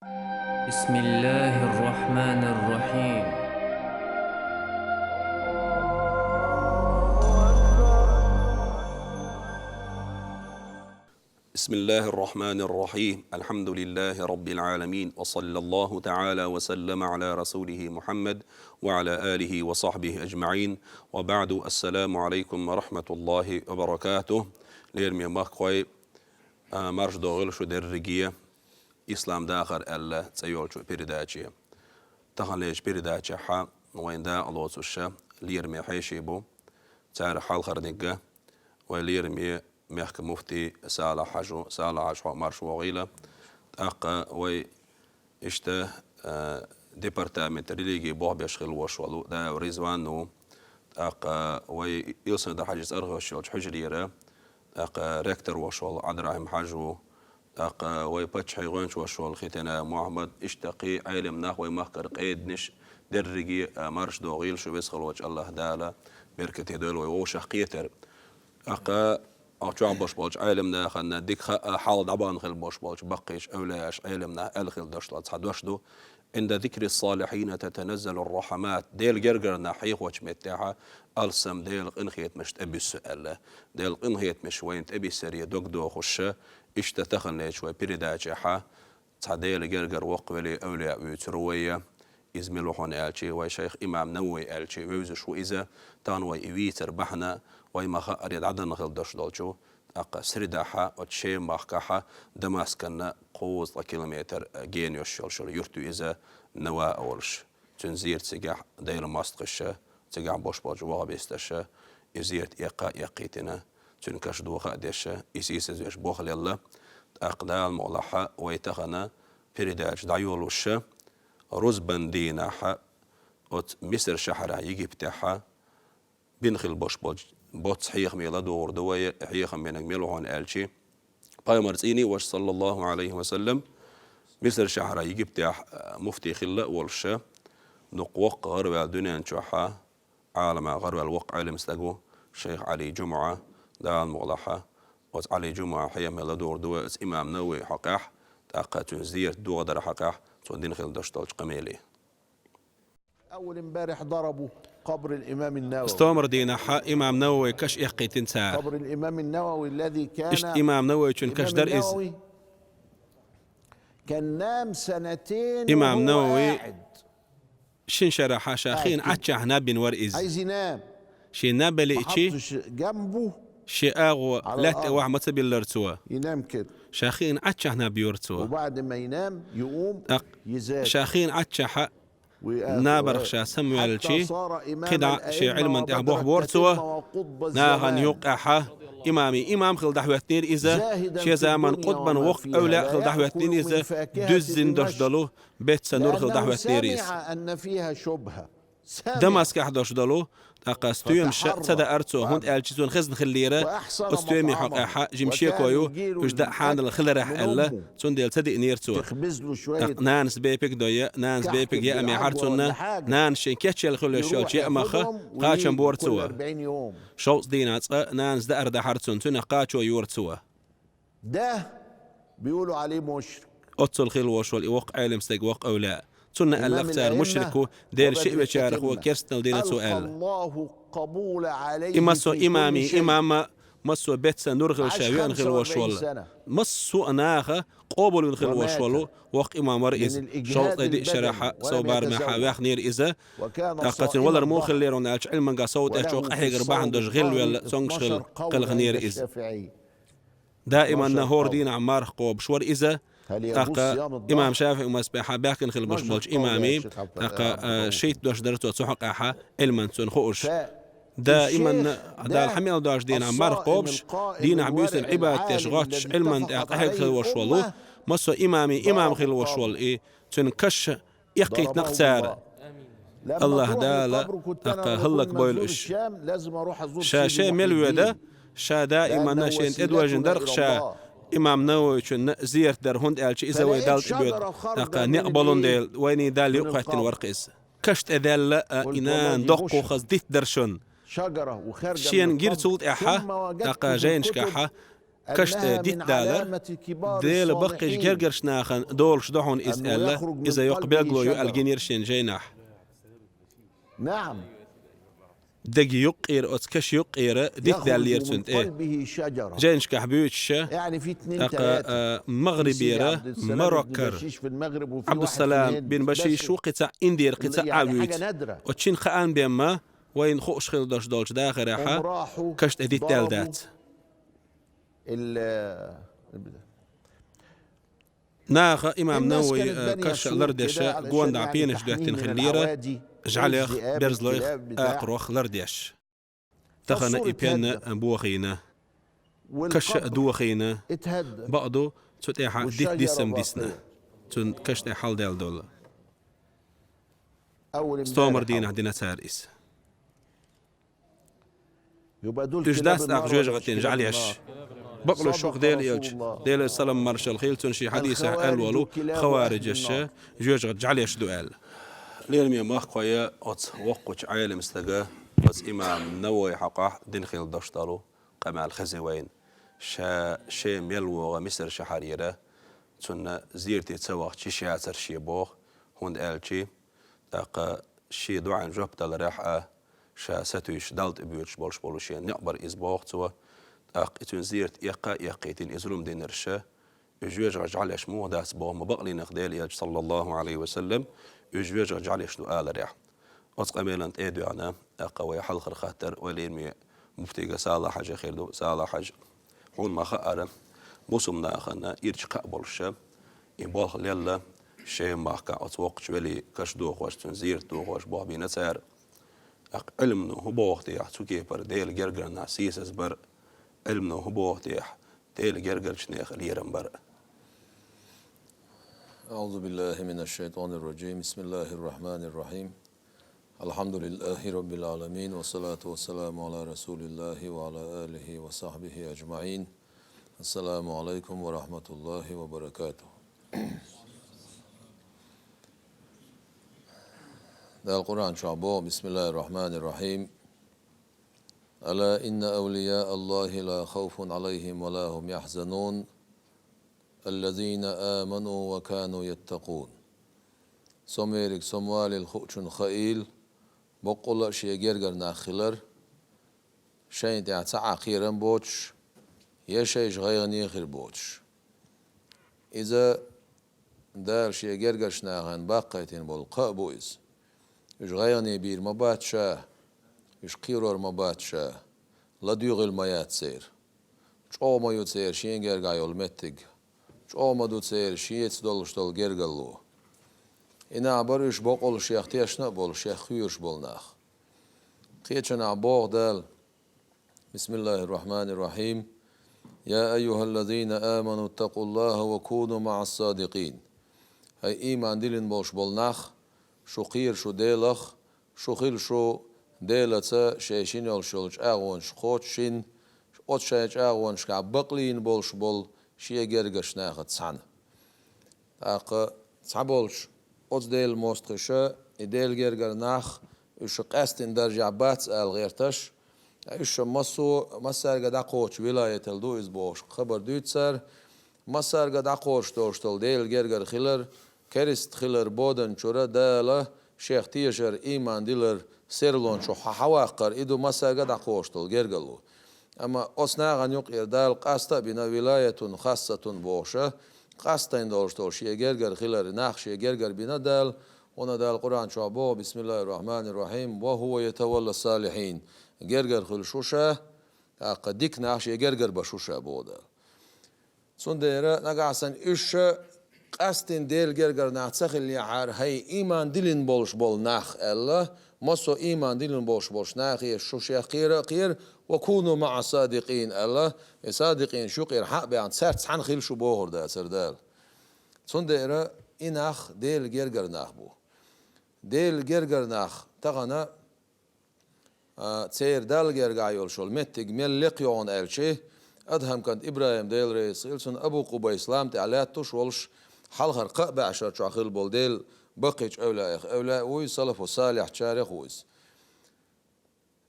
بسم الله الرحمن الرحيم. بسم الله الرحمن الرحيم. الحمد لله رب العالمين، وصلى الله تعالى وسلم على رسوله محمد وعلى آله وصحبه أجمعين، وبعد. السلام عليكم ورحمة الله وبركاته. ليرمي مخوي مرش دوغل شو درجية إسلام داخر ألا تسيول شو بيرداتشي تخليش بيرداتشي حا وين دا الله تشا ليرمي حيشيبو تعرف حال خرنقة وليرمي ميحك مفتي سالة حاجو مرش وغيلة أقا وي إشته ديبارتامنت ريليجي بوه بيشغل وشوالو دا وريزوانو أقا وي يوصل دا حاجز أرغوشيوش حجريرة أقا ريكتر وشوال عدراهم حاجو أقا وي باتش حيغونش وشوال ختنا محمد اشتقي عالم نحوي محكر قيد نش درجي مرش دوغيل شو بيسخل وجه الله دالا بركة هدول ويوشح قيتر أقا أو باش باش عالمنا خلنا ديك حال دبان خل باش بقيش أولاش عالمنا الخل دشلت حدوشدو عند ذكر الصالحين تتنزل الرحمات ديل جرجر نحيخ وش متاعها ألسم ديل إنخيت مش تبي السؤال ديل إنخيت مش وين تبي سريع دو خشة اشتتخن شوي بريداجحة تعديل جرجر وقبلي أولياء ويتروية إزميلو حون ألشي وشيخ إمام نووي ألشي ويوزش وإذا تانوي إيويتر بحنا ويما أريد عدن خل دش دولشو أقا سرداحة وتشي مخكحة دماسكنا قوز كيلومتر جين يوشل يرتو إذا نوا أولش تنزير تسجع داير ماستقشة تسجع باش وغا بيستشة يزيرت يقيتنا تنكش دوخة ديشة يسيس زيش بوخل يلا أقدال مولحة ويتخنا بريداج دايولوشة رزبن ديناحة وت مصر شحرة يجي بتاعها بنخل باش بوت حيخ ميلا دور دوية حيخ منك ميلو هون ألشي باي مرتيني وش صلى الله عليه وسلم مصر شحرة يجي بتاع مفتي خلة والشة نقوق غرب الدنيا نشوحها عالم غرب الوقع علم استقو شيخ علي جمعة دال مغلحة وت علي جمعة حيا ميلا دور دوية إمام نووي حقاح تاقا تنزير دو غدر حقاح تندين خل دشتولش قميلي. أول امبارح ضربوا قبر الإمام النووي. استمر دينا حا إمام نووي كش إحقي تنسى. قبر الإمام النووي الذي كان. إشت إمام نووي كن كش در إز. كان نام سنتين. إمام نووي. شن شرحة شاخين عتشة نابين ور إز. عايز ينام. شي نابلي إشي. جنبه. شي أغو لا تواح متبي الرتوه. ينام كده. شاخين عتشة نابيورتوه. وبعد ما ينام يقوم يزاد. شاخين عتشة نابرخشا سمويل شي قدع شي علم انت بوح بورتوه ناغن يوقعها إمامي إمام خل دحوتنير إذا شي زمان قطبا وق أولا خل دحوتنير إذا دزن دشدلو بيت سنور خل دحوتنير إذا أن فيها شبهة دماسك أحداش دلو تقاستويم سدا أرتو هند ألشيزون خزن خليرة قستويمي حقاحة جمشي كويو وجدا حان الخلرح ألا تنديل تدي نيرتو نانس بيبك دويا نانس بيبك يا أمي حارتونا نانس شين كيتشي الخلو الشوش يا أمخا قاتشن بورتوا شوص دينات نانس دا أردا حارتون تونا قاتشو يورتوا ده بيقولوا عليه مشرك أتصل خلوش والإوق عالم استقوق أو لا سنة الأختار مشركو دير شيء بشارك وكرستنا ودينا سؤال الله قبول عليه إمسو إمامي إمام مسو بيتسا نرغل شاوي أنخل وشوال مسو أناخا قبول ينخل وشوالو وق إمام رئيس شوط دي شرحة صوبار ما حاويخ نير إذا أقاتن ولا رموخ اللي رونالش علما قا صوت أشوق أحيق رباحن دوش غل ولا سونغشغل قلغ نير إذا دائما نهور دين عمار قوب شوار إذا أقا إمام شافعي ومسبحة باكن خل بشبولش إمامي أقا شيت دوش درتو تسحق أحا علما تنخوش دائما دا الحميل دوش دين عمار قوبش دين عبيوس العباد تشغاتش علما أقا خل وشوالو مسو إمامي إمام خل وشوال إيه تنكش يقيت نقتار الله دالا أقا هلك بويلش شاشي ملوية دا شا دائما ناشين إدواجن درق شا إمام نووي شن زيرت در هند ألشي إذا ويدالت بيوت أقا نقبلون ديل ويني دال يقعتين ورقيس كشت أذال إنان دقو خزديت درشن شجرة وخارجة شين جير سولت أحا أقا جاين شكاحا كشت أنها ديت من دالر علامة كبار ديل بقش الصالحين جرجر شناخن دولش دحون إس أنه ألا يخرج من إذا يقبل قلبه له شجرة. الجنيرشين جيناح نعم دقي يقير أتكش يقير ديت يخرج دالير من سنت إيه قلبه شجرة. جينش كحبيوتش يعني في اتنين تلاتة، في مغربي سيدي را عبد السلام بن مروكر بشيش في المغرب وفي عبد واحد في السلام بن الهند، بشيش بس وقتا اندير قتا يعني حاجة عبيوت نادرة. وتشين خان بيما وين خوش خيل داش دولش داخل هم راحة راحوا كشت اديت ضربوا دالدات ال- ناخ امام الناس نووي كانت بانية كش سور لردش كده جوان علشان يعني دعبينش تحميه دهتين من خليرة العوادي، جعليخ الذئاب، برزلويخ الكلاب بتاع. اقروخ لرديش تخنا فالسور ايبين اتهدم بوخينا كش والقبر دوخينا اتهدم بعضو تتيحا ديت والشجرة ديسم ديسنا باقية. تن كشت حال ديال دول أول ستومر امبارح دين أهو. عندنا ساريس يبقى دول تش كلاب داس النار اخ جوج ولا مش غتين كلاب جعليش النار؟ بقلو صدق شوك ديل رسول يوج الله. ديل السلام مارشال خيل تنشي حديث الخوارج الولو كلاب خوارج أهل الش النار. جوج جعليش دوال ليل مي ماخ قويا اوت وقوش عالم استجا بس امام نووي حقه دين خيل دشتالو قمع الخزوين شيم يلو مصر شحريره تن زيرتي تسوق شي شي بوخ هون الشي تاق شي دعاء جبت الريحة شا ستويش دالت بيوتش بولش بولوشين نقبر إزبوخ توا تاق إتون زيرت يقيتين إزلوم دين رشا يجوج رجع ليش مو داس بوه مبقلي نخديل ياج صلى الله عليه وسلم يجوج رجع ليش آل ريح وتق أميلان إيدو أنا أقوى حلق الخاطر ولين مفتيقة سالة حاجة خير دو سالة حاجة حون ما خأر بوسمنا أخنا يرج قبل الشام يبالغ ليلا شيء ما كان أتوقع شوالي كش دوخ واش تنزير دوخ واش بوه بينا سار علم نو هو بوختي حتوكي بر ديل جرجر ناسيس بر علم نو هو بوختي ديل جرجر شنيخ ليرم بر أعوذ بالله من الشيطان الرجيم بسم الله الرحمن الرحيم الحمد لله رب العالمين والصلاة والسلام على رسول الله وعلى آله وصحبه أجمعين السلام عليكم ورحمة الله وبركاته ده القرآن شعبه بسم الله الرحمن الرحيم ألا إن أولياء الله لا خوف عليهم ولا هم يحزنون الذين آمنوا وكانوا يتقون سميرك سموال الخوشن خيل بقول شيء جرجر ناخلر شيء تعتع خيرا بوتش يشيش غيرني خير بوتش إذا دار شيء جرجر شناغن باقيتين بالقاء بويز إيش غيرني بير مبات شاه إيش قيرور مبات شاه لا ديوغ الميات سير شو ما يتسير شين جرجا يولمتج شو ما دو تسير شيت دول شتول جرجلو إنا عبرش بقول شيخ تيشنا بول شيخ خيوش بولناخ قيتشنا عبوغ دال بسم الله الرحمن الرحيم يا أيها الذين آمنوا اتقوا الله وكونوا مع الصادقين هاي إيمان ديلن بولش بولناخ شو قير شو ديلخ شو خيل شو ديلتا شيشين يولشولش أغوانش خوتشين أوت شايش أغوانش كعبقلين بولش بول شي جرجش ناخد سعنا تاق تعبولش أوت ديل موستخشة ديل جرجر ناخ إيش قاستن درجة بات الغيرتش إيش مسار قد أقوش ولاية الدو إزبوش خبر دوتسر مسار قد أقوش توشتل ديل جرجر خيلر كريست خيلر بودن شورا دالا شيخ تيشر إيمان ديلر سيرلون شو حواقر إدو مسار قد أقوش تل جرجلو أما أصناغن يقير دال قاستا بنا ولاية خاصة بوشة قاستا إندولشتول شي جرجر خيلر ناخ شي جرجر بنا دال هنا دال القرآن شعبه بسم الله الرحمن الرحيم وهو يتولى الصالحين جرجر خل شوشة قديك ناخ شي جرجر بشوشة بودال سنديرة نقعسن إيش قاستن ديل جرجر ناخ اللي عار هي إيمان دلين بولش بول ناخ الله مصو إيمان دلين بولش ناخ يشوشة قير وكونوا مع صادقين الله صادقين شو قير حق بيان سرت عن خيل شو بوهر ده سردال سنديرة إناخ ديل جرجر ناخ بو ديل جرجر ناخ تغنى تسير دال جرجع يولشول متج ملق يون ألشي أدهم كانت إبراهيم ديل رئيس إلسون أبو قبيس لام تعلات تشولش حلخر قبع عشر شاخيل بول ديل بقيش أولا ويس صلف وصالح شارخ ويس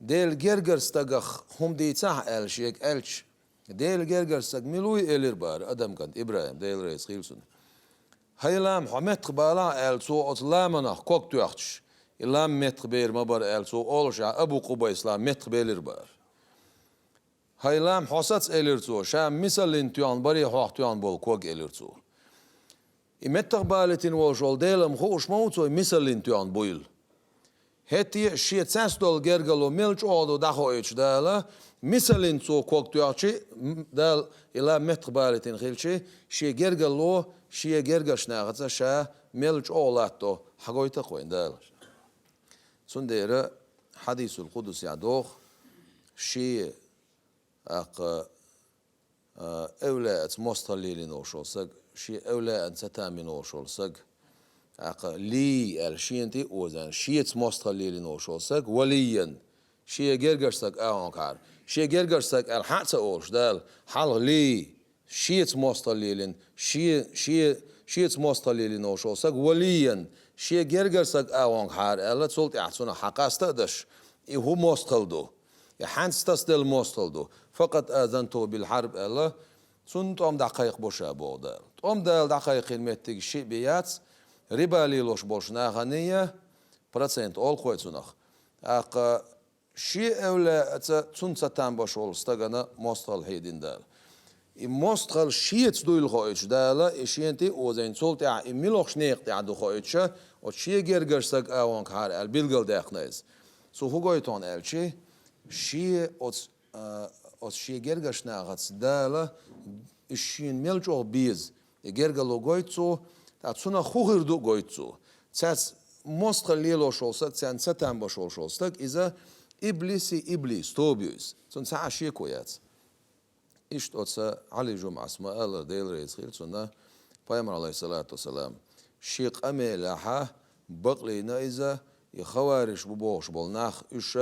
ديل جرجر استجخ هم دي تاع ألشيك ألش ديل جرجرسك ملوي إلير بار أدم كانت إبراهيم ديل رئيس خيلسون هيلام حمت بالا ألسو أطلامنا كوك تيختش إلام مت بير مبر ألسو أولش أبو قبا إسلام مت بيلر بار هيلام حسات إليرتو شام مثل انتيان بري حوحتيان بول كوك إليرتو إمتق بالتين وشول ديلم خوش موتو مثل انتيان بويل هتي شيء تسدل جرجلو ملش أودو دخو إيش دالا مثل انتو كوك تيختشي دال إلام متق بالتين خيلشي شيء جرجلو شيء جرجش ناقص شا ملش أولاتو حقويته خوين دال سنديرة حديث القدس يعدوخ شيء أولاد مستقلين وشولسق شيء أولاد ستامين وشولسق لي الشينتي وزن شيء مستقلين وشولسق وليا شيء جرجسق أونكار شيء جرجسق الحادث أوش دال حال لي شيء مستقلين شيء مستقلين وشولسق وليا شيء جرجسق أونكار ألا تقول تعصنا حقاستدش هو مستقلدو يحنس تصدل مستقلدو فقط آذنته بالحرب الله سنتم دقائق بوشا بودال توم دال دقائق المتق شيء بيات ربا ليلوش بوشنا غنية процент أول خويتونخ شيء أولا تنساتان بوشول استغنا مستقل هيدين دال مستقل شيء تدويل خويتش دالا إشينتي وزين سولتع إميلوخ نيق تعدو خويتشا وشيء جرجرسك أوانك هار البيلغل داخنيز سو هو غويتون ألشي شيء أو شيء جرجش ناقص دالا الشين ملجو بيز جرجلو جويتسو تاتسونا خوهردو جويتسو تاس مستقل ليلو شولسك تان ستان بشول شولسك إذا إبليس توبيوس تون ساعة شيء كويات إيش توتسا علي جمعة اسمه الله ديل رئيس خيل سنة بيامر عليه الصلاة والسلام شيق أميلها بقلينا إذا يخوارش ببوش بالناخ إيش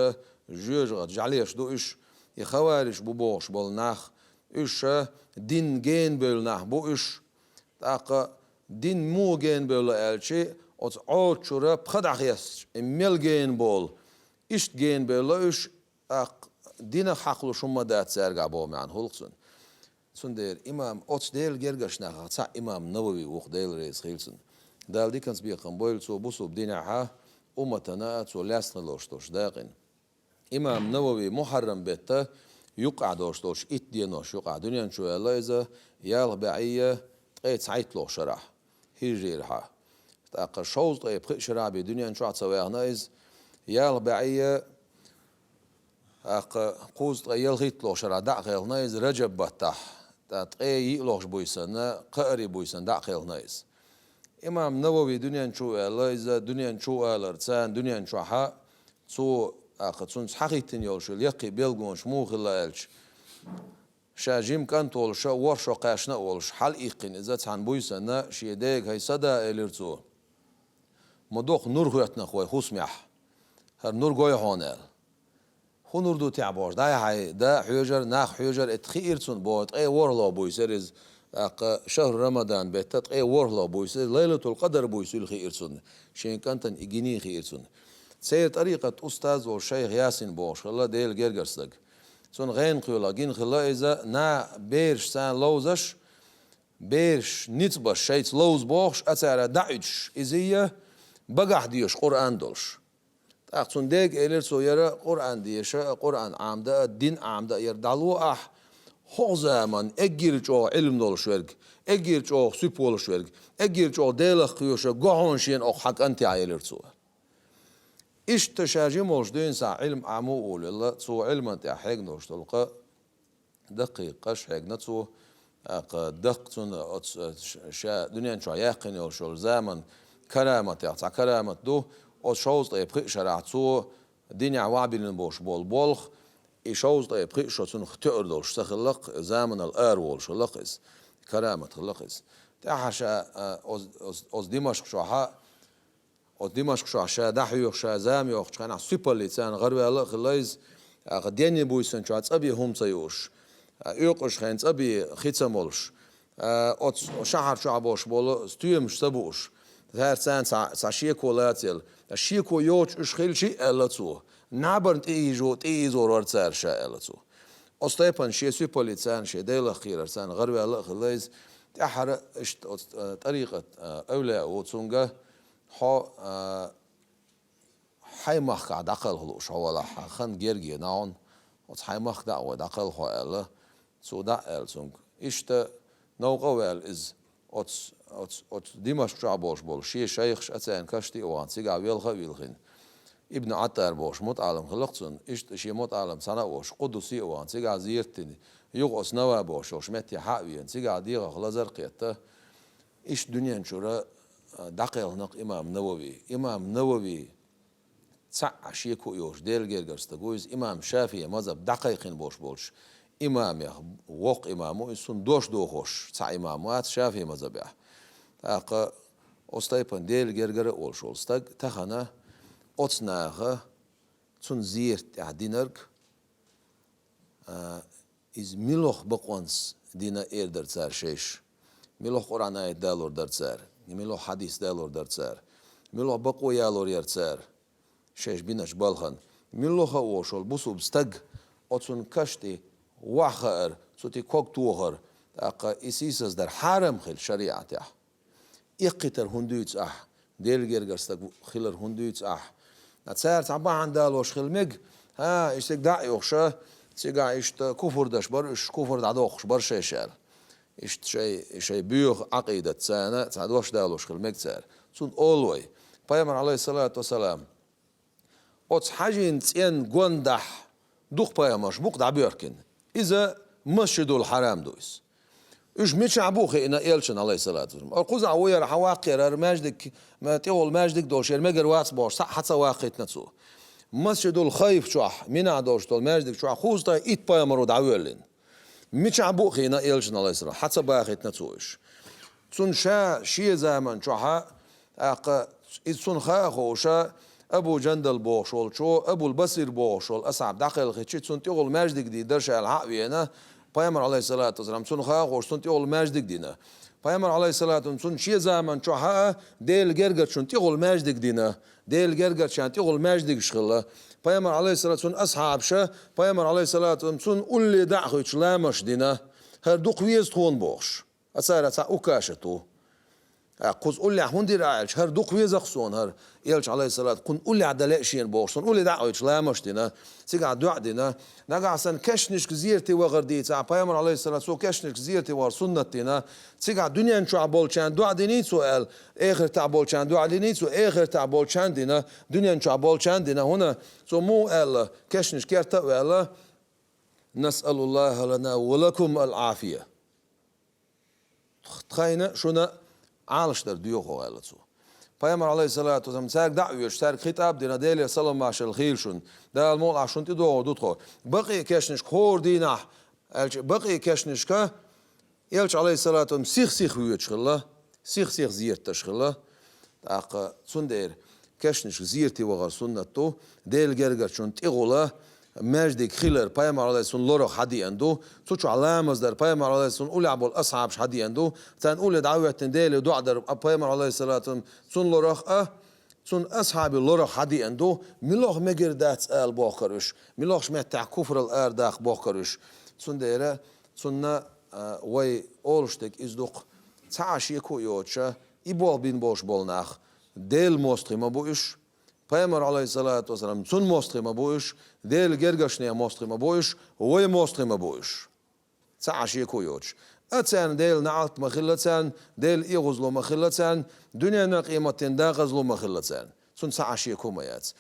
جوجغت جعليش دو إيش يخوارش ببوش بالناخ إيش دين جين بالناخ بو إيش تاق دين مو جين بول ألشي أت عود شورا بخدعيس إميل جين بول إيش جين بول إيش دين حقلو شما دات سرقة بو معن هولكسون سندير إمام أتش ديل جرجش ناخ سا إمام نووي وق ديل رئيس خيلسون دال دي كانس بيقم بويل سو بوسو بدينعها أمتنا سو لاستن لوشتوش داقين إمام نووي محرم بيته يقعد وشتوش إتدينوش يقعد دنيا شو الله إذا يال بعية تقيت سعيت له شرح هيجيرها تاق شوز طيب خي شرع بدنيا شو عتسويها إذ يال بعية قوز تغيل خيت له شرع داخل نايز رجب بتح تقي يلوش بويسن قاري بويسن داخل نايز إمام نووي دنيا شو الله إذا دنيا شو الأرسان دنيا شو ها سو أقصون حقيقتين يولش اليقي بيلجونش مو خلالش شاجيم كان تول شا ورشة قاشنا ولش حال إيقين إذا عن بويسنا شي ديك هاي صدا إليرتو مدوق نور خواتنا خوي خصميح هر نور جوي هونال خو نور دو تعبوش دا هاي دا حجر ناخ حجر اتخيرتون بوت أي ورلا بويسرز شهر رمضان بيتت أي ورلا بويسر ليلة القدر بويسر خيرتون شين كانتن إجيني خيرتون سير طريقة أستاذ والشيخ ياسين بوش الله ديل جرجرسلق سون غين قيولا جين خلا إذا نا بيرش سان لوزش بيرش نتبش شيت لوز بوش أتعرى دعيش إذا بقع ديش قرآن دولش تأخذون ديك إليرسو يرى قرآن ديش قرآن عامدة الدين عامدة يردالو هو زمان أجير جو علم دولش ورق أجير جو سيبولش ورق أجير جو ديلخ قيوش قهونشين أو حق أنت عيليرسو إيش تشاجي موجودين سا علم عمو أول الله سو علم أنت حق نوش تلقى دقيقة حق نتسو دق تون شا دنيا شو يقين أو شو زمن كرامة يعطى كرامة دو أو شوز طيب خي شرعتو دنيا وابين بوش بولخ إيشوز طيب خي شو تون ختار دوش تخلق زمن الأرول شو لقيس كرامة لقيس تحشا أز دمشق شو ها ودمشق شو عشان دحيو شو زام يوخ كان سوبر لسان غربي الله خلاص قديني بويسن شو أبي هم تيوش يوقش خين أبي خيتسمولش أت شهر شو عبوش بول ستيم شتبوش هر سان ساشيه كولاتيل الشيكو يوش إش خيل شيء ألا تو نعبرت إيجو تيزور ورتسر شاء ألا تو أصطيبا شيء سيبوليتسان شيء ديلا خير سان غربي الله خليز تحر طريقة أولى وتسونجا حي مخ قاعد أقل هلوش ولا خن جرجي ناون حي مخ دعوة أقل هو الله سودا ألسونج إشت نوقوال إز أتس دمشق شعبوش بول شيخ أتسان كشتي وان سيجا ويلخين ابن عطار بوش متعلم خلقتون إشت شي متعلم سنة وش قدسي وان سيجا زيرتني يقص نوا بوش وش متي حاويين سيجا ديغا خلازر قيته إيش دنيا نشورا دقيق نق إمام نووي تسع شيكو يوش ديل جرجرس تقويز إمام شافعي مذهب دقيقين بوش إمام يخ وق إمامو يسون دوخوش تسع إمامات شافعي مذهب يح تاق أستيبن ديل جرجر أول شولستق تخنا أتصناغ تون زيرت دينرك إز ملوخ بقوانس دينا إيردر تسار شيش ملوخ قرآن آية دالور در تسار ملوخ حديث دالور در تسار ملوخ بقو يالور ير تسار شيش بيناش بالخن ملوخ وشول بوسو بستق أتصن كشتي وحر سوتي كوك توغر تاق إسيسس در حرم خل شريعة يح إقتر هندويتس ديل جرجرستق خلر هندويتس نتسار تعبا عن دالوش خلمج ها إشتك داعي وخشة تيجا إشت كفر داش بر إش كفر دعوخش بر شيشال إشت شيء بيوخ عقيدة سنة تعدوش دالوش خلمج تسار سون أولوي بيامر عليه الصلاة والسلام أتس حاجين تين جوندح دوخ بيامرش بوق دعبيركن إذا مسجد الحرام دويس إيش مش عبوخي إن إلشن عليه الصلاة والسلام القزع وير حواقير ماجدك ما تقول ماجدك دوش المجر واس باش حتى واقيت نتسو مسجد الخيف شوح من عدوش تول ماجدك شوح خوزتا إيت بايمرو دعويلين مش عبوخي إن إلشن عليه الصلاة حتى باقيت نتسوش تون شا شي زمان شوحا إتسون خاخو شا أبو جندل بوشول شو أبو البصير بوشول أصعب دقيق خيتشي تون تقول ماجدك دي درش الحقوينا Peygamber aleyhissalatü vesselam sun ha hoştun ti ol mecdik dine. Peygamber aleyhissalatü sun şi zaman ço ha del gerger şun ti ol mecdik dine. Del gerger şan ti ol mecdik şılla. Peygamber aleyhissalatü sun ashab şa Peygamber aleyhissalatü sun ulli da'hu çlamaş dine. Her duqviz ton boş. Asara ta ukashatu. قوز قول لي هوندي راعيش هر دوق ويزخصون هر يلش عليه الصلاة قن قول لي عدلاء شين بوشون قول لي دعوة لا مشتنا سيقع دعدنا نقع سن كشنش كزيرتي وغردي تاع بيامر عليه الصلاة سو كشنش كزيرتي ور سنتنا سيقع دنيا نشوع بولشان دعدني سؤال آخر تاع بولشان دعدني سو آخر تاع بولشان دينا دنيا نشوع بولشان دينا هنا سو مو قال كشنش كيرتا وقال نسأل الله لنا ولكم العافية تخينا شنا عالشتر ديوخو قالتسو Peygamber aleyhissalatu vesselam سارك دعوة سارك خطاب دينا ديلي صلى مع الخيل شون ده المول عشان تدو دوتخو بقي كشنش خور دينا بقي كشنش كا يلش عليه الصلاة والسلام سيخ ويتشغله سيخ زيرت تشغله تاق سندير كشنش زيرتي وغر سنتو ديل جرجر شون تيغولا مجدك خيلر Peygamber aleyhissalatu لورو حدي عنده توش علامز در Peygamber aleyhissalatu أولي عبول أصحاب حدي عنده تان أولي دعوة تنديل ودع در Peygamber aleyhissalatu سن لورخ سن أصحاب لورو حدي عنده ملوخ مجر دات آل باخرش ملوخ متع كفر الأرداخ باخرش سن ديره سن وي أولشتك إزدق تعشي كو يوتشا يبول بين بوش بولناخ ديل موستري ما بوش Peygamber aleyhissalatu vesselam sun mostrima boyuş, del gergaşneye mostrima boyuş, ve mostrima boyuş. Sa'aşiye koyuş. Atsan del naalt mahillatsan, del iğuzlu mahillatsan, dünyanın kıymetinde gazlu mahillatsan. Sun sa'aşiye komayat.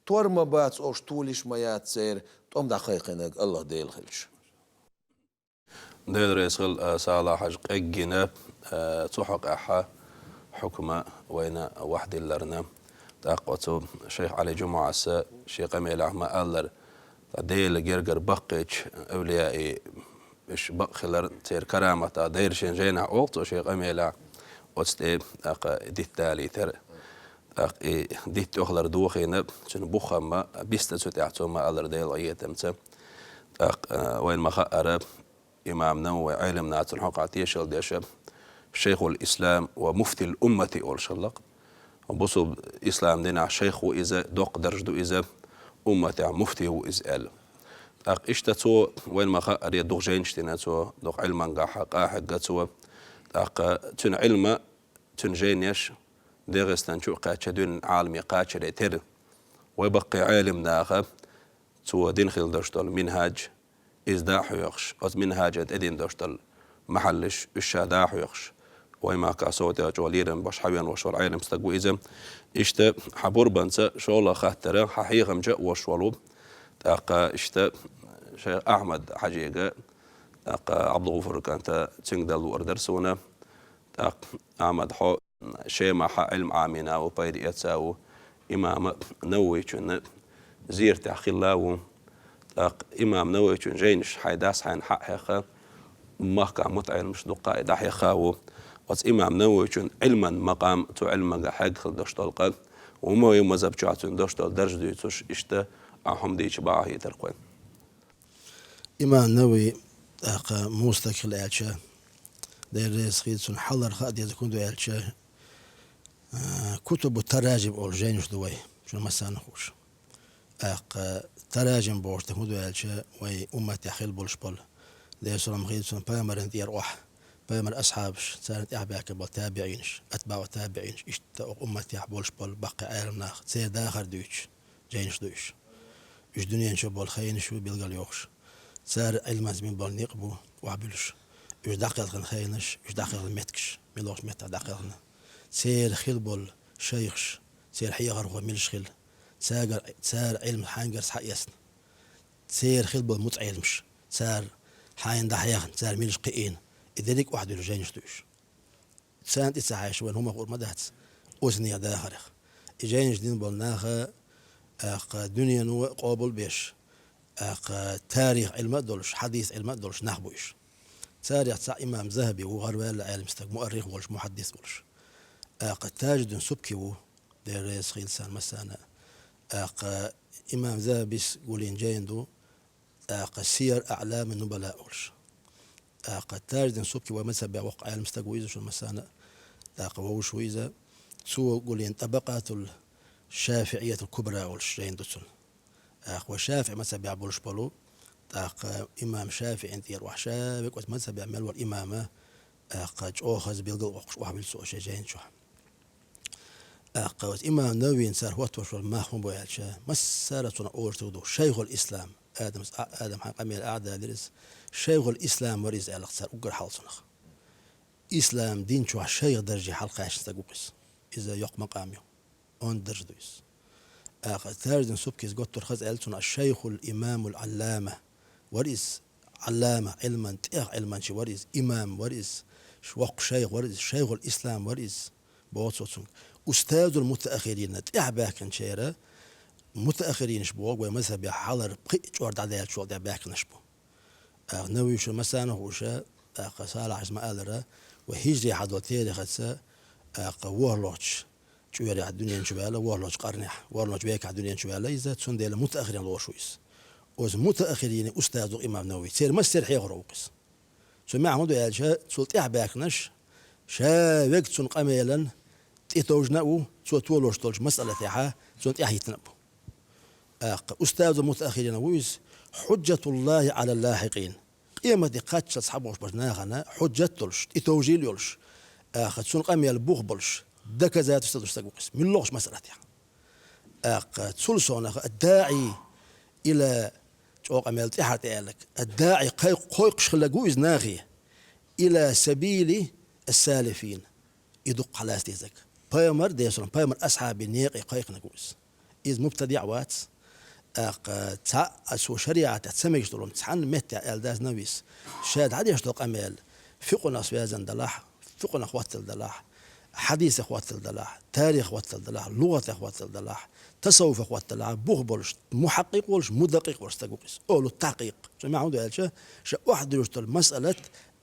Torma bat oş tuliş mayat seyir, tom daqiqinek Allah del khilş. Del resul sala haj qeggina tuxaq aha حكمة وين واحد لرنا تاقوتو شيخ علي جمعة شيخ قميل ما ألر ديل جرجر بقيش أوليائي إيش بقخلر تير كرامة دير شين جينا أوتو شيخ قميل أوتستي أق ديت تالي تر أق ديت أخلر دوخينا شن بوخما بيستسوت يعتو ما ألر ديل أيتمت أق وين ما خأر إمامنا وعلمنا تنحقاتي شل ديشة شيخ الإسلام ومفتي الأمة أول شلق وبصوا إسلام دينا شيخ وإذا دوق درجدو إذا أمة مفتي وإزال تاق اشتتو وين ما خا دوغ جينشتيناتو دوغ علما قاحا قاحقاتو تاق تن علما تن جينيش ديغستان شو قاتشدون عالمي قاتشد تر ويبقي عالم داخل تو دين خيل دشتل منهاج إزداح يخش أز منهاج أدين دشتل محلش الشاداح يخش ويما كاسوت جواليرن باش حبيان وشول عالم استقبو إذا إشتا حبور بنسا شولا خاطرة حقيقة جاء وشولو تاق إشتا شيخ أحمد حجيجة تاق عبد الغفور كانت تنقدل وردرسونا تاق أحمد حو شيما حق علم عامنا وبايدي يتساو إمام نووي كن زير تحخيلاو تاق إمام نووي كن جينش حيداس حين حق حقا مهكا متعين مش دقاء دحي خاو وات إمام نووي كن علما مقام تو علما حق خل دشتلقا وما يمزب جاتون دشتل درج ديتوش إشتا أهم ديش باهي ترقوين إمام نووي تاق موستقل ألشا دير ريس خيدسون حلر خاد يزكون دو ألشا كتب التراجم أول جينش دوي شو مسانا خوش تراجم بورش تهودو ألشا وي أمة يخيل بولش بول دير سلام خيدسون بامر انتير أوح بامر أصحابش سارت إعباك بول تابعينش أتباع تابعينش إشتا أمة يحبولش بول بقي عالم ناخ سير داخر دوش جينش دوش إش دنيا نشو بول خينش وبيلقى يوخش سار علم زمين بول نيقبو وعبلش إش دقيق خينش إش دقيق متكش ملوش متع دقيقنا سير خيل بول شيخش سير حيغر هو ملش خيل سار علم حانجرس حق يسن سير خيل بول متعلمش سار حاين دحياغن سار ملش قئين إذلك واحد الجينش دوش سانت إتساعيش وين هما قول مدهت أوزني داخرخ إجينش دين بول ناخا دنيا نو قابل بيش تاريخ علم دولش حديث علم دولش نحبوش تاريخ تاع إمام ذهبي وغروال عالم استق مؤرخ ولش محدث ولش قد تاجد سبكي دير ريس خيلسان مسانا إمام ذهبي قولين جايندو سير أعلام النبلاء ولش قد تاجد سبكي ومسبع وقع عالم استق ويزا شو مسانا ووش ويزا سو قولين طبقات الشافعية الكبرى ولش جايندوسون وشافع مسبع بولش بولو إمام شافعي أنت يروح شابك وتمسبع ملو الإمامة قد أخذ بالقل وقش وحبل سوء شجين شو قوت إمام نووي صار وقت ما هم بيعشى مسألة أورتودو شيخ الإسلام آدم حقامي الأعداء درس شيخ الإسلام وريز على صار أقر حال صنخ إسلام دين شو شيخ درجة حلقة عشان تقوس إذا يق مقامه أون درج دويس ثالثا سبكيس قلت ترخز ألتون الشيخ الإمام العلامة وريز علامة علما تأخ علما شي وريز إمام وريز وق شيخ وريز شيخ الإسلام وريز بوصوتون أستاذ المتأخرين تأخ باكن شيرا متأخرين شبوق ومذهب حالر بقي جورد عدال شو دا باكن شبو نوي شو مسانه وشا صالح اسمه آلرا وهجري حدو تيري خدسا وورلوتش شوية على الدنيا نشوفها وورلوتش قرنح وورلوتش بيك على الدنيا نشوفها إذا تسندي متأخرين لو شويس وز متأخرين أستاذ إمام نووي سير مسير حيغر وقس سمع عمدو يا شا سلط إحباكنش شا وقت سن قميلا تيتوجناو سو تولوش تولش مسألة تاعها سنت إحيتنبو أستاذ متأخرين ويز حجة الله على اللاحقين إما دي قاتش أصحابه برناغنا حجة تولش تيتوجيل يولش سن قميل بوغبلش دك ذات استدرس تقوس من لغش مسألة يعني تسلسون الداعي إلى شوق عملت إحرت لك الداعي قيقش خلقوز ناغي إلى سبيل السالفين يدق على استيزك بايمر ديسون بايمر أصحاب النيق قيق نقوز إذ مبتدع وات تا أسو شريعة تسمى يشتغلون تحن متى ألداز نويس شاد عادي يشتغل عمل فقنا سوازن دلاح فقنا أخوات الدلاح حديث أخوات الدلاح تاريخ أخوات الدلاح لغة أخوات الدلاح تصوف أخوات الدلاح بوغبولش محقق ولش مدقق ولش تقوس أولو التحقيق سمع عنده هالشيء واحد يشتغل مسألة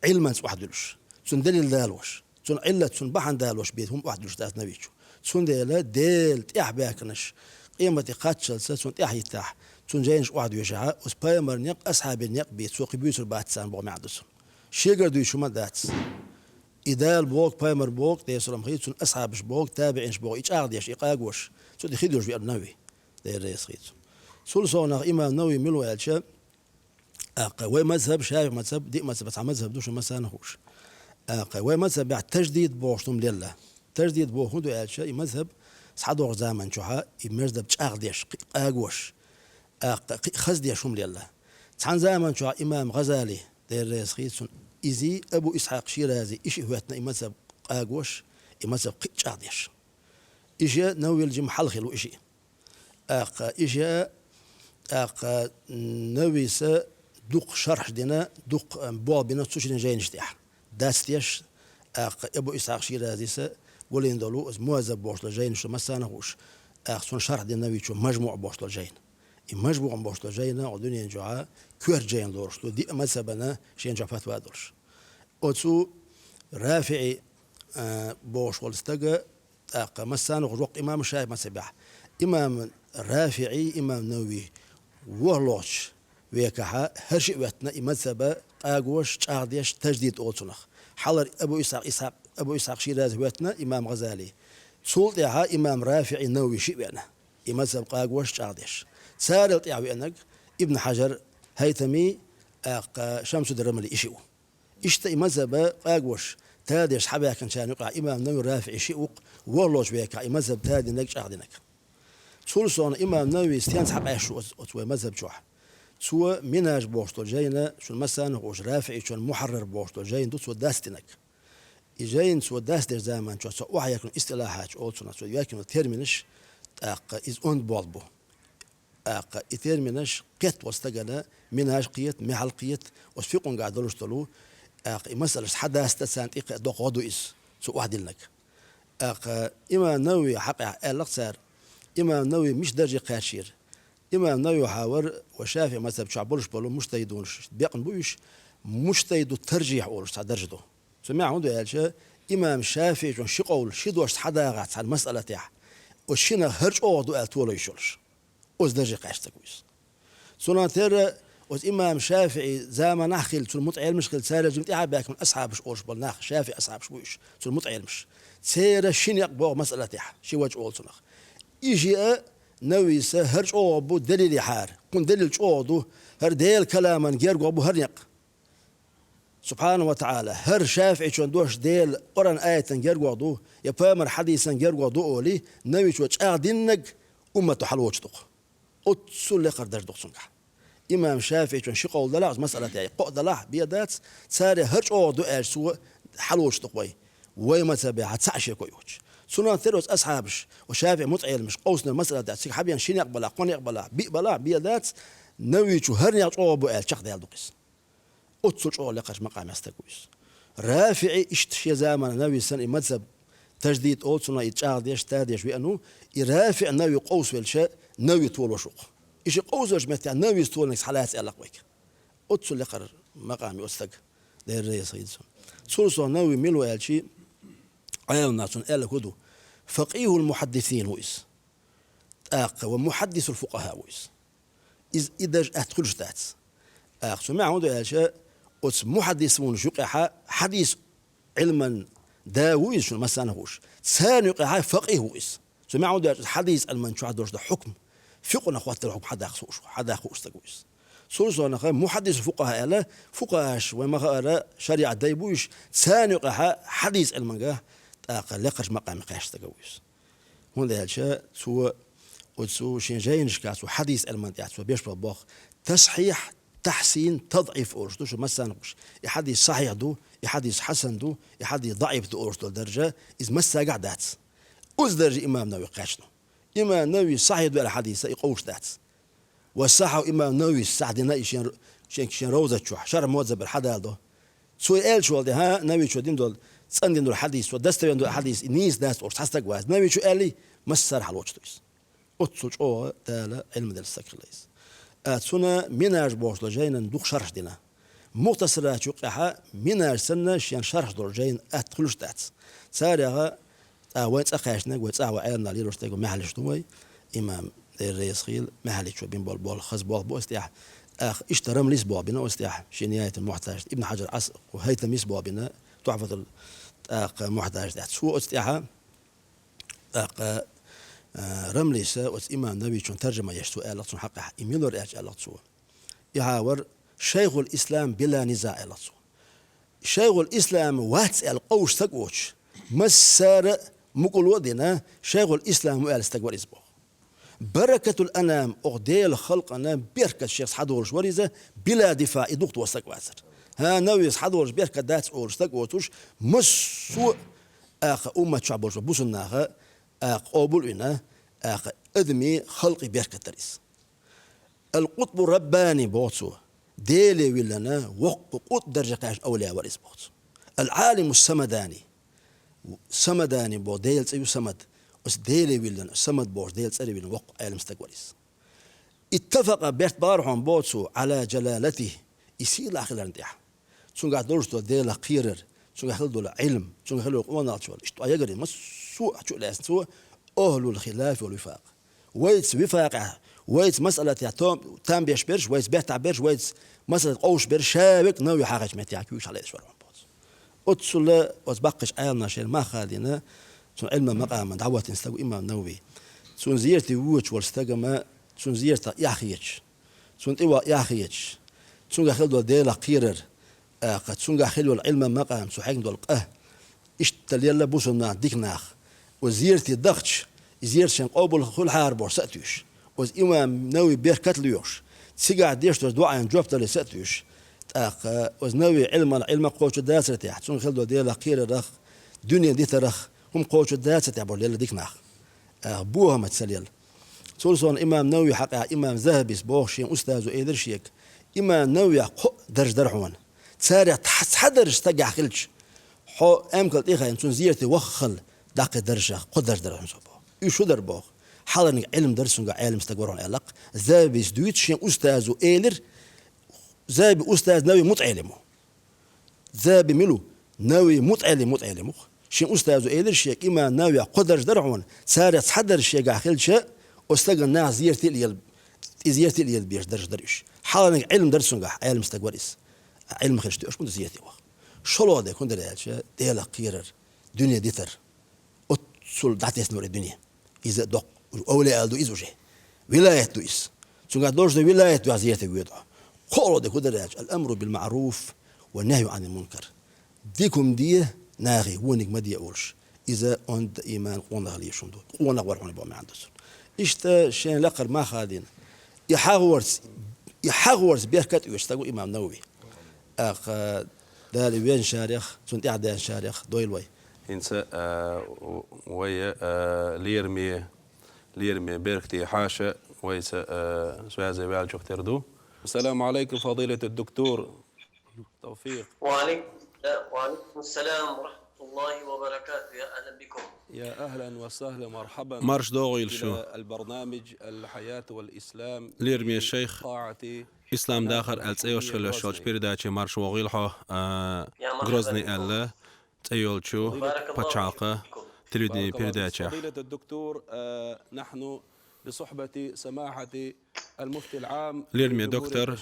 علما واحد يلش سن دليل دالوش سن علة سن بحن دالوش بيتهم واحد يلش داس نبيشو سن ديل تيح باكنش قيمة قاتشل سن تيح يتاح سن جاينش واحد يشعى وسبايمر نيق أصحاب النيق بيت سوق بيوسر باتسان بو معدسهم شيغر دو يشو ما داتس إدال بوق بايمر بوق تيسرم خيط سن أصحابش بوق تابعينش بوق إيش أغديش إقاقوش سو دي خيدوش في النووي دير ريس خيط سول صونغ إمام نووي ملو يالشا ومذهب شافعي مذهب دي مذهب دوش مثلا هوش ومذهب بعد تجديد بوشتم لله تجديد بوخون دو الشيء مذهب صحدو زمان شوها مذهب تشاغديش اغوش خزديشم لله تحن زمان شو امام غزالي دير ريسخيسون إزي أبو إسحاق شيرازي إيش هواتنا مذهب أغوش مذهب تشاغديش إيش نوي الجم حلخلو إيش إيش نوي س دوق شرح دينا دوق بوابنا تسوشين جاي نجتاح داستيش أبو إسحاق شيرازي س ولين دولو موازب بوشلا جاين شو مسانا هوش سون شرح دينا نوي شو مجموع بوشلا جاين مجموع بوشلا جاينا ودنيا جوعا كور جاين دورش دي مذهبنا شين جافات وادورش أتسو رافعي بوش والستجا مسانا غروق إمام الشافعي مسبح إمام رافعي إمام نووي وهلوش ويكها هرشي واتنا مذهب أغوش تشاغديش تجديد أوتنخ حلر أبو إسحاق شيرازي واتنا إمام غزالي سولتها إمام رافعي نووي شي وانا مذهب أغوش تشاغديش سارل يعوي أنك ابن حجر هيثمي شمس الرملي إشيو إشتا مذهب أغوش تاديش حبا كان شان يقع إمام نووي رافعي شيوق وهلوش ويكها مذهب تادي نك تشاغدينك سولسون إمام نووي استيانس حبا شو أتوى مذهب شوح سوى مناج بوشتو جاينا شو مثلا هوش رافعي شو محرر بوشتو جاين دو سوى داستنك جاين سوى داستر زمان شو سوى واحد يكون اصطلاحات أولسون سوى يكون تيرمينش إز أوند بالبو تيرمينش قيت واستجنا مناج قيت محل قيت وسفيقون قاعد دلوشتلو مثلا حدا استسانت إق دو قادو إس سوى واحد لك إمام نووي حقا الأقصار إمام نووي مش درجة قاشير إمام نووي حاور وشافعي مذهب شعبولش بلو مجتهدونش بيقن بويش مجتهدو ترجيح أولش تاع درجته سمع عنده هالشيء إمام شافعي جون شقول شدوش حدا قاعد على المسألة تاعه وشينا هرج أوضو ألتولو يشولش وز درجة قاشتك ويس سنتر وز إمام شافعي زمان نحخل سل متعيل مش خل سارة جمت إعباك من أصحابش أولش بالناخ شافعي أصحابش بويش سل متعيل مش سيرة شين يقبو مسألة تاعه شي وجه أول سنخ يجي نوي هرج أوبو دليل حار كون دليل أوضو هر ديل كلاما جيرجو أبو هرنيق سبحانه وتعالى هر شافعي شون دوش ديل قرن آية جيرجو أبو يبامر حديثا جيرجو أبو أولي نوي شو أعدينك أمة حلوش دق أتصل لقر درج دق سنك إمام شافعي شون شقول دلاغ مسألة تاعي قو دلاغ بيدات ساري هرج أوضو آية سوى حلوش دق وي ما تبع تعشي كويوش سنة ثروت أصحابش وشافع متعيل مش قوسنا المسألة ده سيك حبيان شين يقبلها قون يقبلها بيقبلها بيدات نوي شو هرني أطوع بقال شخ ده يلدقس أتصل أول لقاش مقام يستكويس رافعي اشتشي زمان نوي سنة مذهب تجديد أول سنة يتشاهد يشتاد بأنه يرافع نوي قوس والشيء نوي طول وشوق إيش قوس وجمتها نوي طول نكس حالات ألق بيك أتصل لقر مقام يستك ده الرئيس يدسون سلسل نوي ملو الشيء عيالنا سنقال كدو فقيه المحدثين ويس ومحدث الفقهاء ويس إذا أدخل جتات سمع عنده أشياء محدثون شقها حديث علما داويس شو مثلا هوش ثاني قها فقيه ويس سمع عنده حديث علما شو عدوش ده حكم فقنا أخوات الحكم حدا خوش تقويس سورسنا محدث الفقهاء لا فقهاش وما قال شريعة دايبوش ثاني قها حديث علما جاه لقش مقام قاش تقويس هون ده الشيء سو شين جاي نشكاس وحديث المنطقة سو بيش بالباخ تصحيح تحسين تضعيف أورشتو شو مثلا نقش يحديث صحيح دو يحديث حسن دو يحديث ضعيف دو أورشتو درجة إذا مسا قعدات أوز درجة إمام نووي قاشنو إمام نووي صحيح دو الحديث يقوش دات والصحة إمام نووي سعدنا شين روزة شوح شر موزب الحدا دو سو قال شو ده ها نووي شو دين دول صندن دول الحديث ودستوين دول الحديث نيس ناس أورش حسك واز نووي شو قال لي مسر حلوشتويس أتصل أو تالا علم دل السكرليس أتسنا مناج بوش لجينا ندوق شرح دينا مختصرات يقعها مناج سنة شيان شرح دول جين أتخلوش تات سارها وين تأخيشنا وين تأخوا عيالنا لي روش تيجو محل شتوي إمام الرئيس خيل محل شو بين بول خز بول استياح اشترم ليس بوابنا استياح شنياية المحتاج ابن حجر عصر وهيثم يس بوابنا تعرف المحتاج تات سو استياحها رمليسا وإمام نبي شون ترجمة يشتو آلة حقه إميلور إيش آلة سو يحاور شيخ الإسلام بلا نزاع لصو شيخ الإسلام واتس القوش تقوش مسار مقول ودنا شيخ الإسلام وقال استقبل إسبوع بركة الأنام أغديل خلقنا بركة الشيخ حدورش وريزة بلا دفاع ضغط واستقواسر ها نويس حدورش بركة داتس أورش تقوتوش مسوء أخ أمة شعبوش بوسناها أخ أوبولنا أخ أدمي خلقي بركة تريس القطب الرباني بوتسو ديلي ولنا وق قط درجة كاش أولياء وريس بوتسو العالم السمداني بو ديل سيو سمد بس ديلي ويلن سمد بوش ديل سري ويلن وق عالم استقباليس اتفق بيرت بارحون بوتسو على جلالته يسيل آخر الانتحا سنقع دورستو ديل قيرر سنقع خلدو العلم سنقع خلدو القوانا شوال اشتو ايقري مسوء شو لاسن أهل الخلاف والوفاق ويتس وفاقه ويتس مسألة تام بيش برش ويتس بيتع برش ويتس مسألة قوش برش شابك نوي حاجة متيعكيوش على إسوال بوتس أتسل وتبقش عيالنا شير ما خالينا سون علم مقام دعوة نستقو إمام نووي سون زيرتي ووش والستقما سون زيرتا ياخيتش سون إيوا ياخيتش سون خلدو ديلا قيرر قد سون خلدو العلم مقام سو حاجم دول اشتل يلا بوسنا ديكناخ وزيرتي ضغطش زيرشن قبل كل حارب ساتوش وز إمام نووي بيركت ليوش تسيقع ديشتوش دعاء جوبت لساتوش تاق وز نووي علم قوش داسر تحت سون خلدو ديلا قيرر رخ دنيا دي ترخ هم قوش الداسة تعبوا ليلا ديكناخ بوها ما تسليل سولسون إمام نووي حقا إمام ذهبي بوخشين أستاذ وإيدر شيك إمام نووي درج درحون تسارع تحدر استقع خلش حو أمكل إيخا ينسون زيرتي وخل داق درجة قدر درحون صبو يشو دربوخ حالا علم درسون عالم استقبرون علاق ذهبي سدويت شين أستاذ وإيدر ذهبي أستاذ نووي متعلمه ذهبي ملو نووي متعلمه شين أستاذ إيدر شيء إما ناوي قدر درعون سارع تحضر شيء قاخل شيء أستاذ الناس زيرتي اليل بيش درش حالا علم درسون قاح علم استقباليس علم خرجتي أش كنت زيرتي واخ شلو ده كنت رأيت ديلا قيرر دنيا ديتر أتصل دعتيس نور الدنيا إذا دق أولياء دو إزوجه ولاية دو إس سون قاعد دورش دو ولاية دو زيرتي ويضع قولوا ده كنت رأيت الأمر بالمعروف والنهي عن المنكر ديكم ديه ناغي ونك ما دي أولش إذا عند إيمان قونا غلي شندو قونا ورحون بوا ما عندس إشتا شين لقر ما خادين يحاورس بيركت ويشتاقوا إمام نووي أخ دالي وين شارخ سنت إعدان شارخ دويل وي إنسا ويا ليرمي بيركتي حاشا ويسا سوازي والجوك تردو السلام عليكم فضيلة الدكتور توفيق وعليكم السلام ورحمة الله وبركاته. يا أهلا بكم. يا أهلا وسهلا مرحبا مارش دوغيل شو البرنامج الحياة والإسلام ليرمي الشيخ طاعتي إسلام داخل ألتسيوش خلو شوش بيرداتي مارش وغيلحو غروزني ألا تأيول شو باتشالقة تلودني بيرداتي فضيلة الدكتور نحن بصحبة سماحة المفتي العام ليرمي دكتور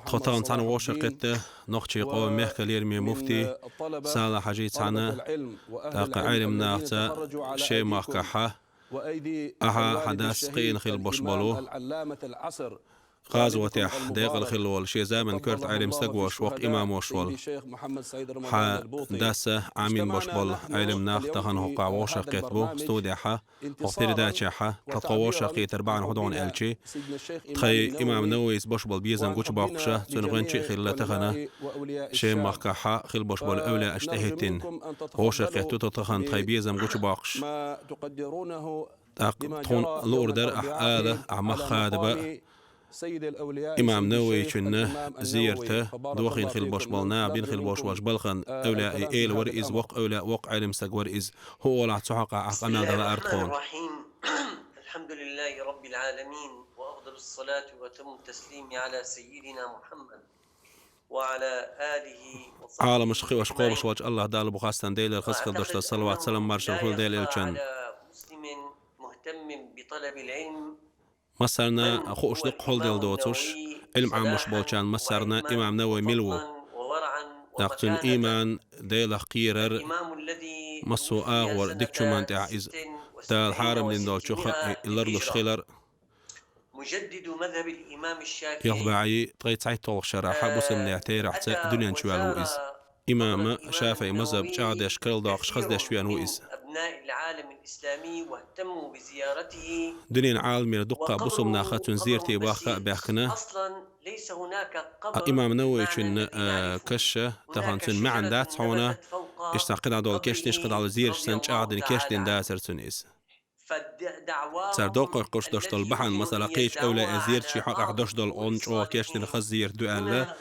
خطان تانا وشقته نقشي قوم ميحكا ليرمي مفتي سالة حاجي تانا تاقا علم ناغتا شي مخكحة أها حداث قين خيل بوشبالو غازوة ديق الخلول شي زامن كرت علم سقوش وق إمام وشول حا داسة عامين بوشبال علم ناختهن هقع وشقيتبو ستودي حا وقترداتي حا تطقوش قيت 4 هدون ألشي تخي إمام نويس بوشبال بيزن قوش باقشة تنغنشي خلال تخنا شي مخكا حا خل بوشبال أولى أشتهتين وشقيتو تتخن تخي بيزن قوش باقش تون الأوردر أحآله أعمخ خادبة إمام نووي كنا زيرته دوخين خل باش بالنا بين خل باش واش بلخن أولا إيل ورئيز وق أولا وق علم سق ورئيز هو لا تحقق عقنا دل أرتخون. الحمد لله رب العالمين وأفضل الصلاة وتم التسليم على سيدنا محمد وعلى آله وصحبه. عالم الشخي وشقوب شواج الله دال بخاستن ديل الخسخل دشت الصلوات سلام مارش الخل ديل الشن. مسلم مهتم بطلب العلم مسرنا خوش دق حول ديل دوتوش علم عام مش بولشان مسرنا إمام نووي ملو نقتن إيمان ديل قيرر مسو آغور ديكشو من تعيز تال حارم لندو شخ الأرض خيلر مجدد مذهب الإمام الشافعي يغبعي تغيت سعيد طول شراحة بسم نعتي رحت دنيا نشوال وإز إمام شافعي مذهب شعد يشكل داقش خز دشوان وإز أبناء العالم الإسلامي واهتموا بزيارته دنيا عالم دقة بسم ناخت زيرتي باخا باخنا أصلا ليس هناك قبر إمام نووي شن كشة تغنسن معن دات حونا اشتاقد عدول كشتش قد على زير سنش عادن كشتن داسر سنيس صار دوقة قش دشتل بحن مثلا قيش أولا أزير شي حق دشتل أونش أو كشتن خزير دوالة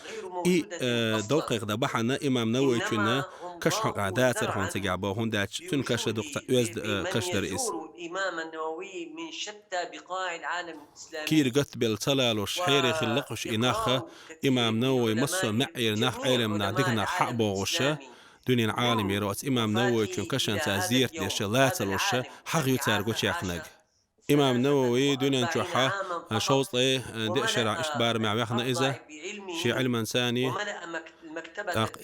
دوقة ده بحن إمام نووي شن كش حق عداتر هون تجعبه هون داتش تن كش دقة يزد كش درئيس الإمام النووي من شتى بقاع العالم الإسلامي كير قت بالتلال وشحيري خلقش إناخة إمام نووي مصر معير ناخ علم نعدقنا حقبه وشة دنيا العالم يروت إمام نووي شن كشن تازيرت ليشلات الوشة حق يتارقو شاقنق إمام نووي دنيا نشوحة شوطي دقشرع اشتبار مع ويخنا إذا شي علم إنساني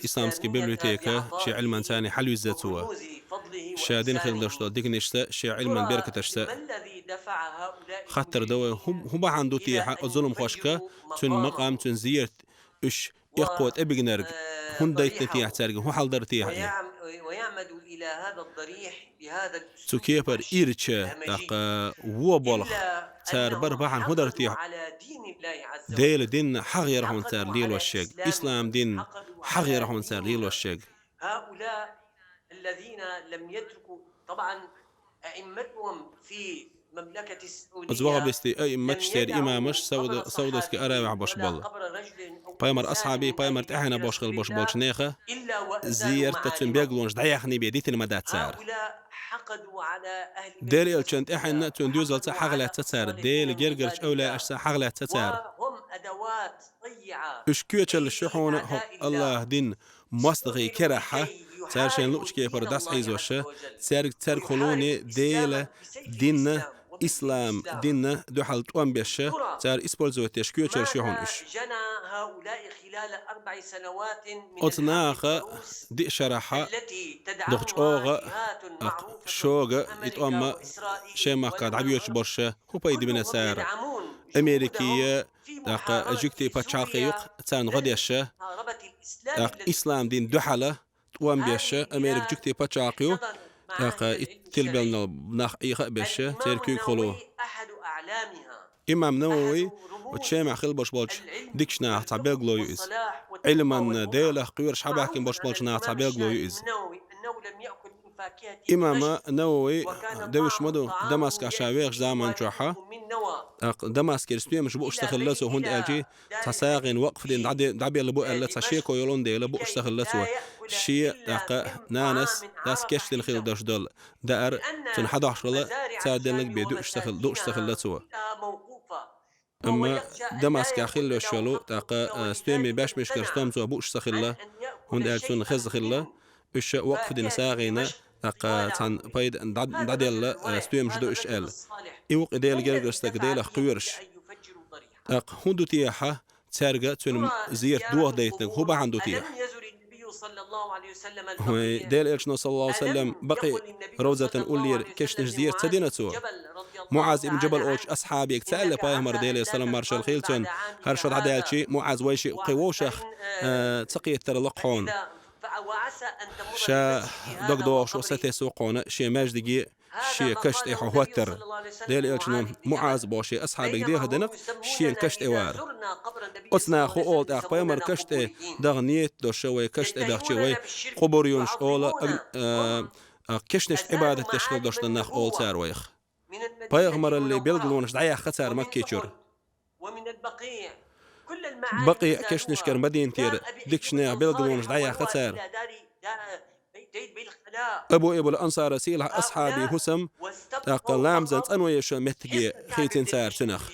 إسلامسكي بيبليوتيكا شي علم إنساني حلو الزاتوة شادين خيل دشتا ديكنشتا شي علما بيركتشتا خطر دوا هم عنده تيحة الظلم خوشكا تن مقام تن زيرت إش يقوت أبيجنرج هون دايت نتيح تارج هو حال درتيح ويعمد إلى هذا الضريح بهذا تو كيبر إيرتشا وبولخ تار بربعن هو درتيح ديل دين حغير هون تار ليل والشيق إسلام دين حغير هون تار ليل والشيق هؤلاء الذين لم يتركوا طبعا أئمتهم في مملكة السعودية أزواج بستي أي متشتر إمامش سودس كأرابع بشبال بايمر أصحابي بايمر تحنا بشغل بشبال شنيخة زيارة تنبيغلونش ضيحني بيديت المدات سار حقدوا على أهل ديل الشنت إحنا تندوزل تحغلة تسار ديل جرجرش أولا أشتا حغلة تسار وهم أدوات ضيعة إشكيتش الشحون الله دين مصدقي كرحة سار شين لوش كيفر داس عيز وشة سار خلوني ديل دين إسلام دين دو حال توان بيشة سار إسبولزو تشكيتش الشحون إش جنى هؤلاء خلال 4 سنوات من أتناخ دي شرحة دخش أوغا شوغا يتوما شيما قاد عبيوش برشة هو بايدي من سار أمريكية داق جوكتي باتشاقيق تان غديشة داق إسلام دين دوحلة توان بيشة أمريك جوكتي باتشاقيو داق تلبلنا بناخ إيخاء بيشة تيركيو خلو إمام نووي وتشامع خل باش بالش ديكشنا تعبير غلويز علما ديله قيرش حباكين باش بالشنا تعبير غلويز إمام نووي دوش مدو دمسك عشاوير زمان جوحة دمسك رسمي مش بوش تخلصو هند أجي تساغن وقف دين دعبي اللي بو اللي تشيكو يلون دي اللي بوش تخلصو شيء نانس داس كشت الخيل داش دول دار تن 11 ولا تعدل لك بيدوش تخلصو أما دمسك أخيل وشلو تاقا ستيمي باش مش كرستم زو بوش تخلّا هند أجتون خز خلّا إيش وقف دين ساغينا تاقا تان بايد داديل ستيم جدو إيش قال إيوق إديل جرجستك ديل قويرش تاق هندو تياحة تارجع تون زيرت دوه ديتنك هو بعنده تياح هو ديل إرشنا صلى الله عليه وسلم بقي روزة أولير كشتش زيرت تدينتو معاذ ابن جبل أوش أصحابي اكتسأل بايمر ديلي سلام مارشال خيلتون هرشد عدالشي معاذ ويشي قيوشخ تقية ترلقحون شا دقدوش وستي سوقون شي ماجدقي شي كشت إيحو هوتر ديلي إرشنا معاذ بوشي أصحابي ديه هدنق شي كشت إيوار قصنا خو أولد أخ بايمر كشت دغنيت دو شوي كشت إداخشي قبور يونش أولا كشنش عبادة تشغل دوشت الناخ أول سارويخ بايغمر اللي بيلقلونش دعيا خسار مكيشور ومن البقيع كل المعاني بقي كشنش كر مدينتير ديكشنا بيلقلونش دعيا خسار أبو الأنصار سيلها أصحابي هسم تاقلام زنت أنويش متجي خيتين سار تنخ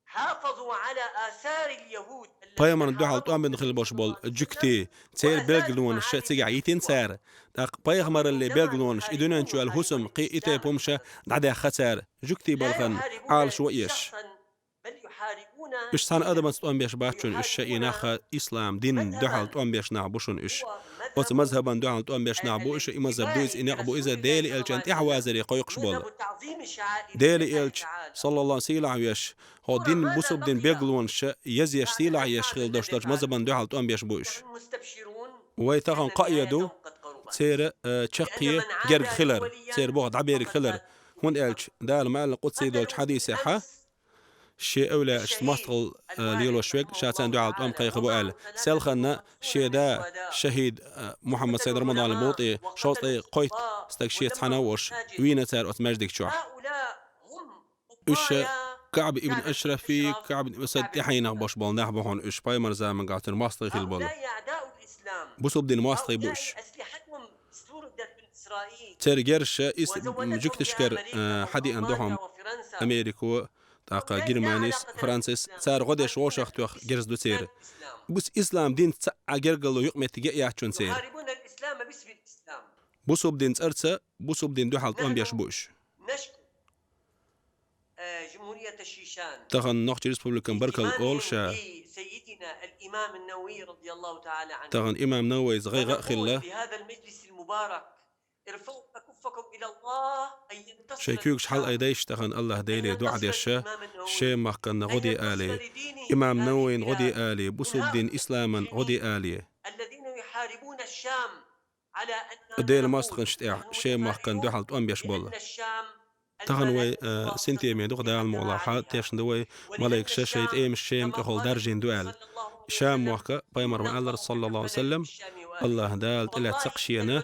حافظوا على آثار اليهود بايمن دوحل طعم من خل باشبال جكتي تير بيلقلون الشتيجع يتين سار داق بايغمر اللي بيلقلونش إدونان شو الهسم قي إتي بومشة دعدا خسار جكتي بالخن عال شويش إش سان أدم تطعم بيش باتشون إش شيناخ إسلام دين دوحل طعم بيش نعبوشون إش أوت مذهبا دو عن توم بيش نعبو إيش مذهب دويز إن يعبو إذا ديلي إلش أنت إحوازري قيقش بول ديلي إلش صلى الله سيلع يش هو دين بوسب دين بيغلونش يزيش سيلع يشغل دوشتاج مذهبا دو عن توم بيش بوش ويتغن قايدو تسير تشقية جرق خلر تسير بوغد عبير خلر هون إلش دال مال قدسي دولش حديثة حا شيء أولى اشتماستغل ليلو شويك شاتان دو عالت أم قيق بوال سيلخنا شيء دا شهيد محمد سيد رمضان البوطي شوطي قيت استكشيت حناوش وين تار أتمجدك شوح إيش كعب ابن أشرفي كعب ابن أسد يحينا باش بال نحبهون إيش بايمر زمان قاعد الماستغي في البال بوسب دين ماستغي بوش ترجرش جوك تشكر حدي عندهم أمريكا تاقا جرمانيس فرانسيس صار غدش وشخ توخ جرز دو سير بس إسلام دين تسعى جرقلو يقمت تجي يحشون سير يحاربون الإسلام باسم الإسلام بوسوب دين تأرسى بوسوب دين دو حالت أم بيشبوش نشكو جمهورية الشيشان تغن نقش ريسبوبليكان بركل أولشا سيدنا الإمام النووي رضي الله تعالى عنه تغن إمام نووي صغير خلا في هذا المجلس المبارك ارفعوا أكفكم إلى الله أن ينتصر شيكوك شحال أيديش تغن الله ديلي دو عديشا شي مخكن غدي آلي إمام نووي غدي آلي بوسوب دين إسلاما غدي آلي الذين يحاربون الشام على أن ديل ماستخن شتاع شي مخكن دو حالت أم بيشبول تغن وي سنتي مي دوغ دال المولاحات تيشن دوي ملايك شاشيت ايم الشيم تخول درجين دوال شام وحكا بايمر ما الله صلى الله عليه وسلم الله دال تلا تسقشينا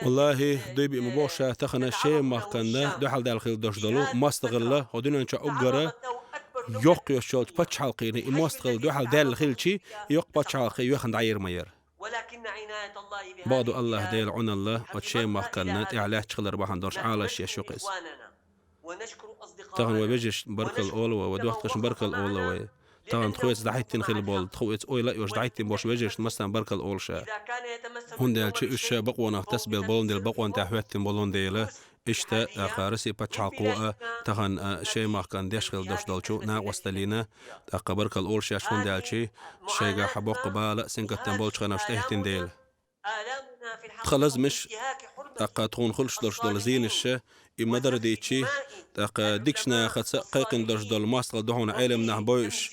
والله دوبي مبوشة تخنا شيم مخكنا دو حال دال خيل دوش دلو ماستغلا ودون انشا اقرا يوق يشوت باتش حلقيني ماستغل دو حال دال خيلشي يوق باتش حلقي يوخن عير مير ولكن عناية الله بهذه بعض الله ديل عن الله وتشي مخكنا إعلاه تشغل بحن درش عالش يا شوقس ونشكر أصدقائنا تغن وبيجش بركل أول ودوخت قش بركل أول وي تغن تخويت دعيتين خيل بول تخويت أوي لا يوش دعيتين باش وبيجش مثلا بركل أول شا إذا كان يتمسك هون ديل شيء إيش بقونا تسبيل بولون ديل بقوان تحويتين بولون ديله إشتا قارسي بتشع قوة تغن شيء ما كان ديشغل دوش دالشو نا وستلينا بركل أول شا شون ديل شيء شيء حبوق بالا سنكتن بولش خنا وشتهتين ديل تخلص مش تاقا تكون خلش درش دول زين الشا إما در ديتشي تاقا ديكشنا خد قيقن درش دول ماستغل دهون علم نه بويش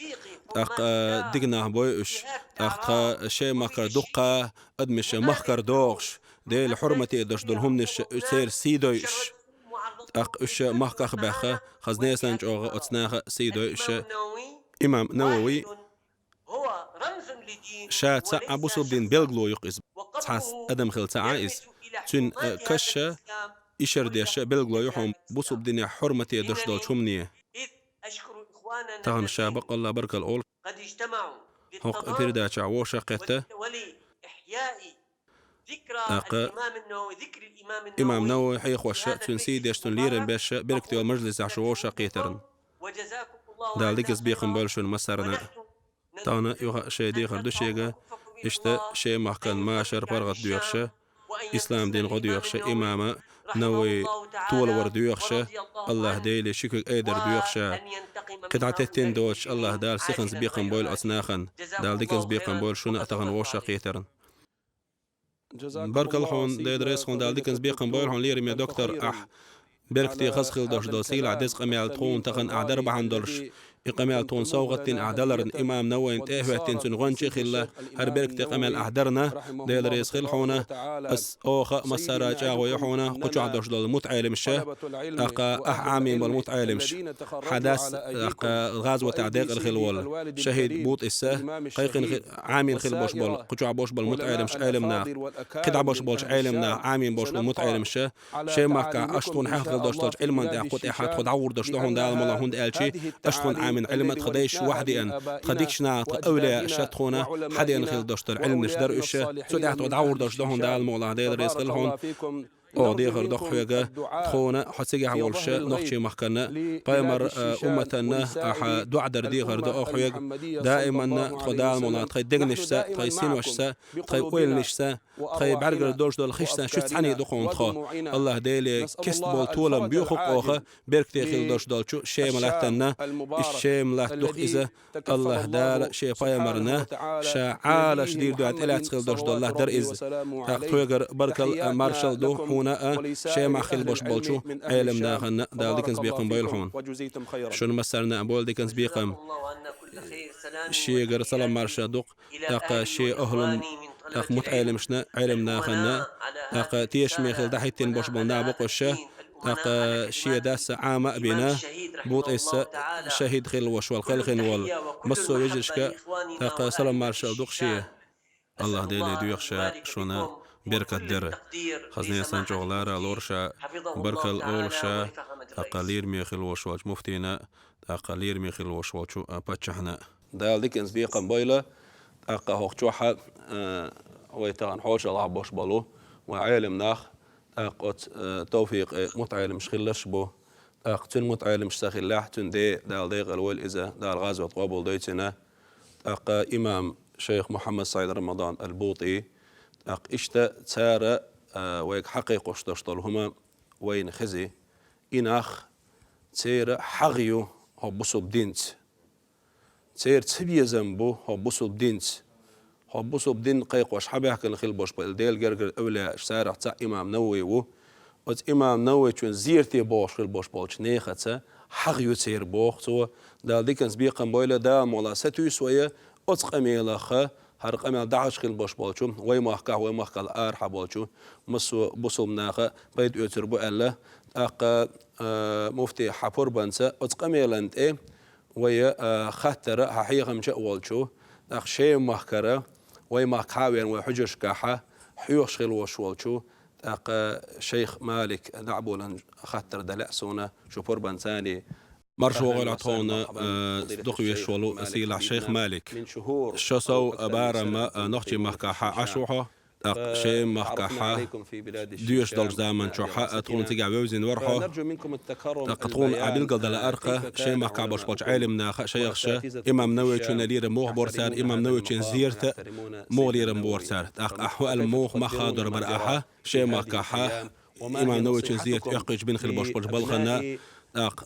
تاقا ديقنا بويش تاقا شي مكر دقا أدمش مخكر دوغش ديل حرمتي درش دول همنش سير سيدويش تاقا إش مخكخ باخا خزنية سنج أوغا أتسناخ سيدويش إمام نووي شا تسعى بوسوب دين بيلغلو يقز تحس أدم خل تعايز تون كشة إشر ديش بلغلو يحوم بوسوب دين حرمتي درش دول شمنية تغن شابق الله بركة الأول قد اجتمعوا هوق بيردا شعوو شاقته ولإحياء ذكرى الإمام النووي ذكر الإمام النووي إمام نووي حيخ وشا تون سيديش تون ليرن باش بركتي والمجلس عشوو شاقيترن وجزاكم الله دال ديكس بيقن بالشون مسارنا تانا يوغا شي دي خردو شيغا إشتا شي محكن ما شر برغت ديوخشا إسلام دين غو ديوخشا إماما نووي طول ور ديوخشا الله ديلي شكل أيدر ديوخشا قطعتين دوش الله دال سيخنز بيقن بويل أسناخن دال ديكنز بيقن بويل شون أتغن وشا قيترن بارك الله هون ديدريس هون دال ديكنز بيقن بويل هون ليرم يا دكتور بركتي خسخل دوش دوسيل عدس قميال تخون تغن أعدر بحن دولش إقامال تون صوغتين أعدلرن إمام نوين تهوتين تنغنشي خلا هربرك تقامل أحدرنا ديل ريس خلحونا أس أوخ مسارا جاو يحونا قجو عدوش دول متعلم الشا أقا عامين والمتعلمش حدث أقا غازوة تعديق الخلول شهيد بوط إسا قيقن عامين خل بوش بول قجو عبوش بول متعلمش علمنا قد عبوش بولش علمنا عامين بوش بول متعلمش شي ماكا أشتون حاخل دوش دوش علمان دا قد إحاد خد عور دوش دوهون دال ملا هون دالشي أشتون من علمت خديش وحدي أن خديكش نعط أولياء شتخونا حدي أن خيل دوشتر علم نشدر إيش سودعت ودعور دوش دهون دال مولا ديل ريس خلهم او دي غير دخ حوجة خونا حسيجي عولش نقشي محكنا بايمر أمتنا أح دعاء دردي غير دخ حوجة دائما خدال مناطق دغنشسا تيسين وشسا تيقول نشسا تي بعرق الدوش دول خشسا شو تعني دقون خا الله ديلي كست بول طولم بيخق أوخا بيرك تيخيل دوش دول شو شيء ملاتنا الشيء ملات دخ إذا الله دال شيء بايمرنا شعال شديد دعاء إلى تخيل دوش دول الله در إذ حوجة بركل مارشال دو هنا شيء مع خيل بوش بولشو علم داخلنا دال ديكنز بيقم بيلحون شنو مسرنا بول ديكنز بيقم شيء غير سلام مارشا دوق تاق شيء أهلن تاق متعلمشنا علم داخلنا تاق تيش ميخل دحيتين بوش بلنا بقوشة تاق شيء داس عامة بنا بوط إسا شهيد خيل وش والخيل خيل وال مصو يجرشك تاق سلام مارشا دوق شيء الله ديلي دويخشا شونا بركة در خزنية سنجوغلارا لورشا بركة أولشا أقالير ميخل وشواج مفتينا أقالير ميخل وشواجو باتشحنا دال ديكنز بيقم بويلة أقا هوخشوحا ويتغن حوش الله بوش بلو وعالم ناخ أقوت توفيق متعلم شخلش بو أقتن متعلم شخلاح تن دي دال ديغ الويل إذا دال غازوة قابل ديتنا أقا إمام شيخ محمد سعيد رمضان البوطي أق إشتا تسارة ويك حقيق وشتشتلهما وين خزي إناخ تسير حغيو هو بصوب دينت تسير تسبي زنبو هو بصوب دينت هو بصوب دين قيق وش حبي حكي الخيل بوش بالديل جرجر أولى سارع تا إمام نووي و إمام نووي تون زيرتي بوش خيل بوش بالش نيخة حغيو تسير بوخ تو دال ديكنز بيقم بويلا دا مولا ستو سوية أتقميلخه هر قمل دعش خيل بوش بالشو ويمحكه ويمحكه الأرحى بالشو مسو بصوب ناخه بيد يتربو ألا أق مفتي حفور بنسا أتقميلنت إيه ويا خطر حقيقة مش أولشو أق شيء محكرة ويمحكاوين وحجش كحة حيوش خيل وشوالشو أق شيخ مالك دعبولا خطر دلأسونا شفور بنساني مرشو غلطون دقي شولو سيلا شيخ مالك شسو بارما نختي محكحة عشوها شيء محكحة ديوش دول زمان شوحة تكون تيجي عوزين ورحة تكون عبيل قلد الأرقة شيء محكع باش باش علمنا شيخ شا إمام نووي تشون لير موح بورسار إمام نووي تشون زيرت مو لير بورسار أحوال موح مخادر برأحة شيء محكحة إمام نووي تشون زيرت يقج بين خل باش باش بلغنا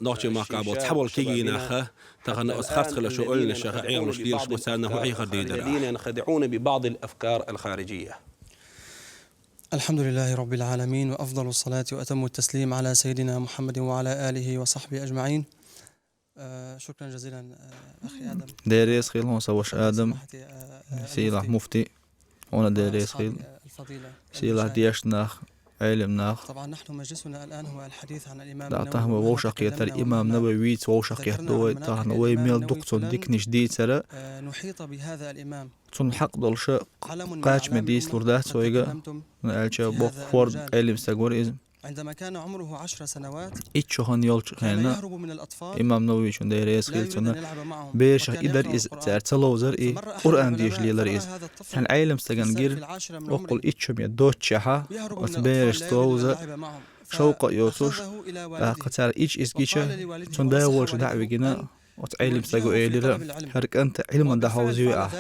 نوتي محكع باش تحول كيجي ناخه تغنى أسخرت خلا شو قلنا شيخ عيال مش ديرش مسانا هو أي خديدة الذين ينخدعون ببعض الأفكار الخارجية. الحمد لله رب العالمين وأفضل الصلاة وأتم التسليم على سيدنا محمد وعلى آله وصحبه أجمعين. شكرا جزيلا أخي آدم. ديريس خيل هون سوش آدم سيلا مفتي هون ديريس خيل سيلا ديشناخ علمناخ. طبعا نحن مجلسنا الآن هو الحديث عن الإمام النووي. تهم ووشقية الإمام نووي ووشقية دوي تهم ويميل دكتور ديك نجدي سلا. نحيط بهذا الإمام. تون حق دولش قاش مديس لردات سويجا نالشة بوخورد علم سجور عندما كان عمره 10 سنوات إتشهن يلش هنا إمام نووي شون دايريس خيلتنا بيش إدار إز تعتلو زر قرآن ديش لي لرئيس كان علم سجن غير أقول إتشم يدوتشها وتبيش توزر شوق يوتوش قتال إيش إسقيشة شون دايولش دعوة جنا وتعلم سجوا إيليرا هرك أنت علم ده حوزي يلا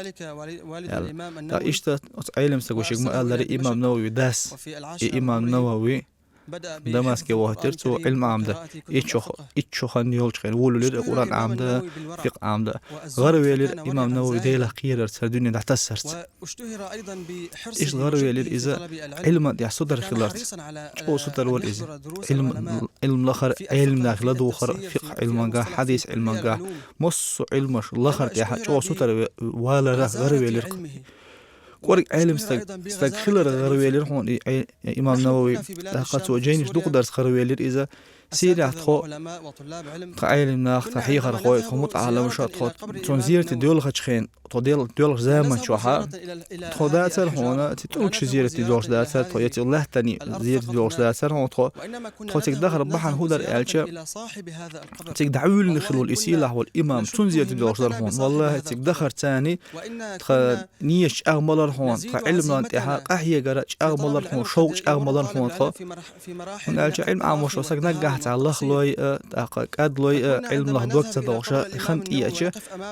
إيشتا وتعلم سجوا شيء ما قال لي إمام نووي داس إمام نووي دماسك وهترتو علم عمده إتشوخن يولش خير ولو لير قرآن عمده فقه عمده غروي لير إمام نووي ديلا خير سردوني ده تسرت إيش غروي لير إذا علم ده صدر خلارت أو صدر ولا إذا علم الآخر علم داخل دوخر فقه علم جا حديث علم جا مص علمش الآخر يا أو صدر ولا غروي لير قرق علم استغفر غروي لير هون إمام نووي قد وجينش دوق درس غروي لير إذا سيريا تخو قايل ناخ تحقيق خوي خمط على مشات خو تنزيرت دول خشخين دول زمان شوها تخو داتر هنا تتوك شزيرت دول داتر تو يتي الله تاني زيرت دول داتر هون تخو تقدر بحن هودر الچ تقدعول نخلو الاسيله والامام تنزيرت دول هون والله تقدر ثاني نيش اغملر هون علمنا انتها قحيه قرا اغملر هون شوق اغملر هون خو الچ علم عام شو سك نجحت على خلوي قد لوي علم له دوكت دوشه خمت ايش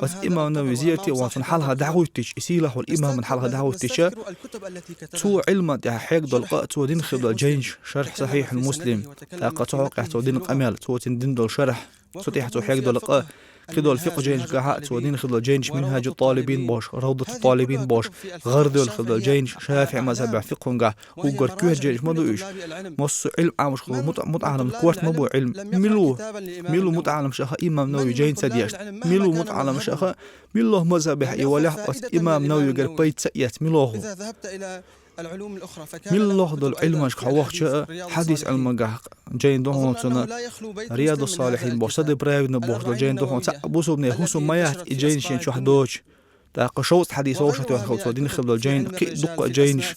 بس امام النووي زيرتي وصن حالها دعوتش اسيله والامام من حالها دعوتش تو علم ده حق دلقاء تو دين خبل جينش شرح صحيح المسلم قطعق تو دين قمل تو دين دول شرح صحيح تو حق دلقاء كده الفقه جينش قاعد ودين خذ الجينش منهاج الطالبين باش روضة الطالبين باش غرد الخذ الجينش شافع مذهب فقه قاع وقر كوه جينش ما دويش مص علم عامش خذ متعلم كورت ما بو علم ميلو متعلم شخا إمام نووي جين سديش ميلو متعلم شخا ميلو مذهب يولح إمام نووي قر بيت سيات ميلو العلوم الأخرى من الله دل علمش خوخش حديث علم قاع جين دهون سنة رياض الصالحين بوصد برايون بوصد جين دهون بوصو بني حسو ما يحت جين شين شو حدوش تاق شوط حديث وش تأخذ ودين خبل الجين دق جينش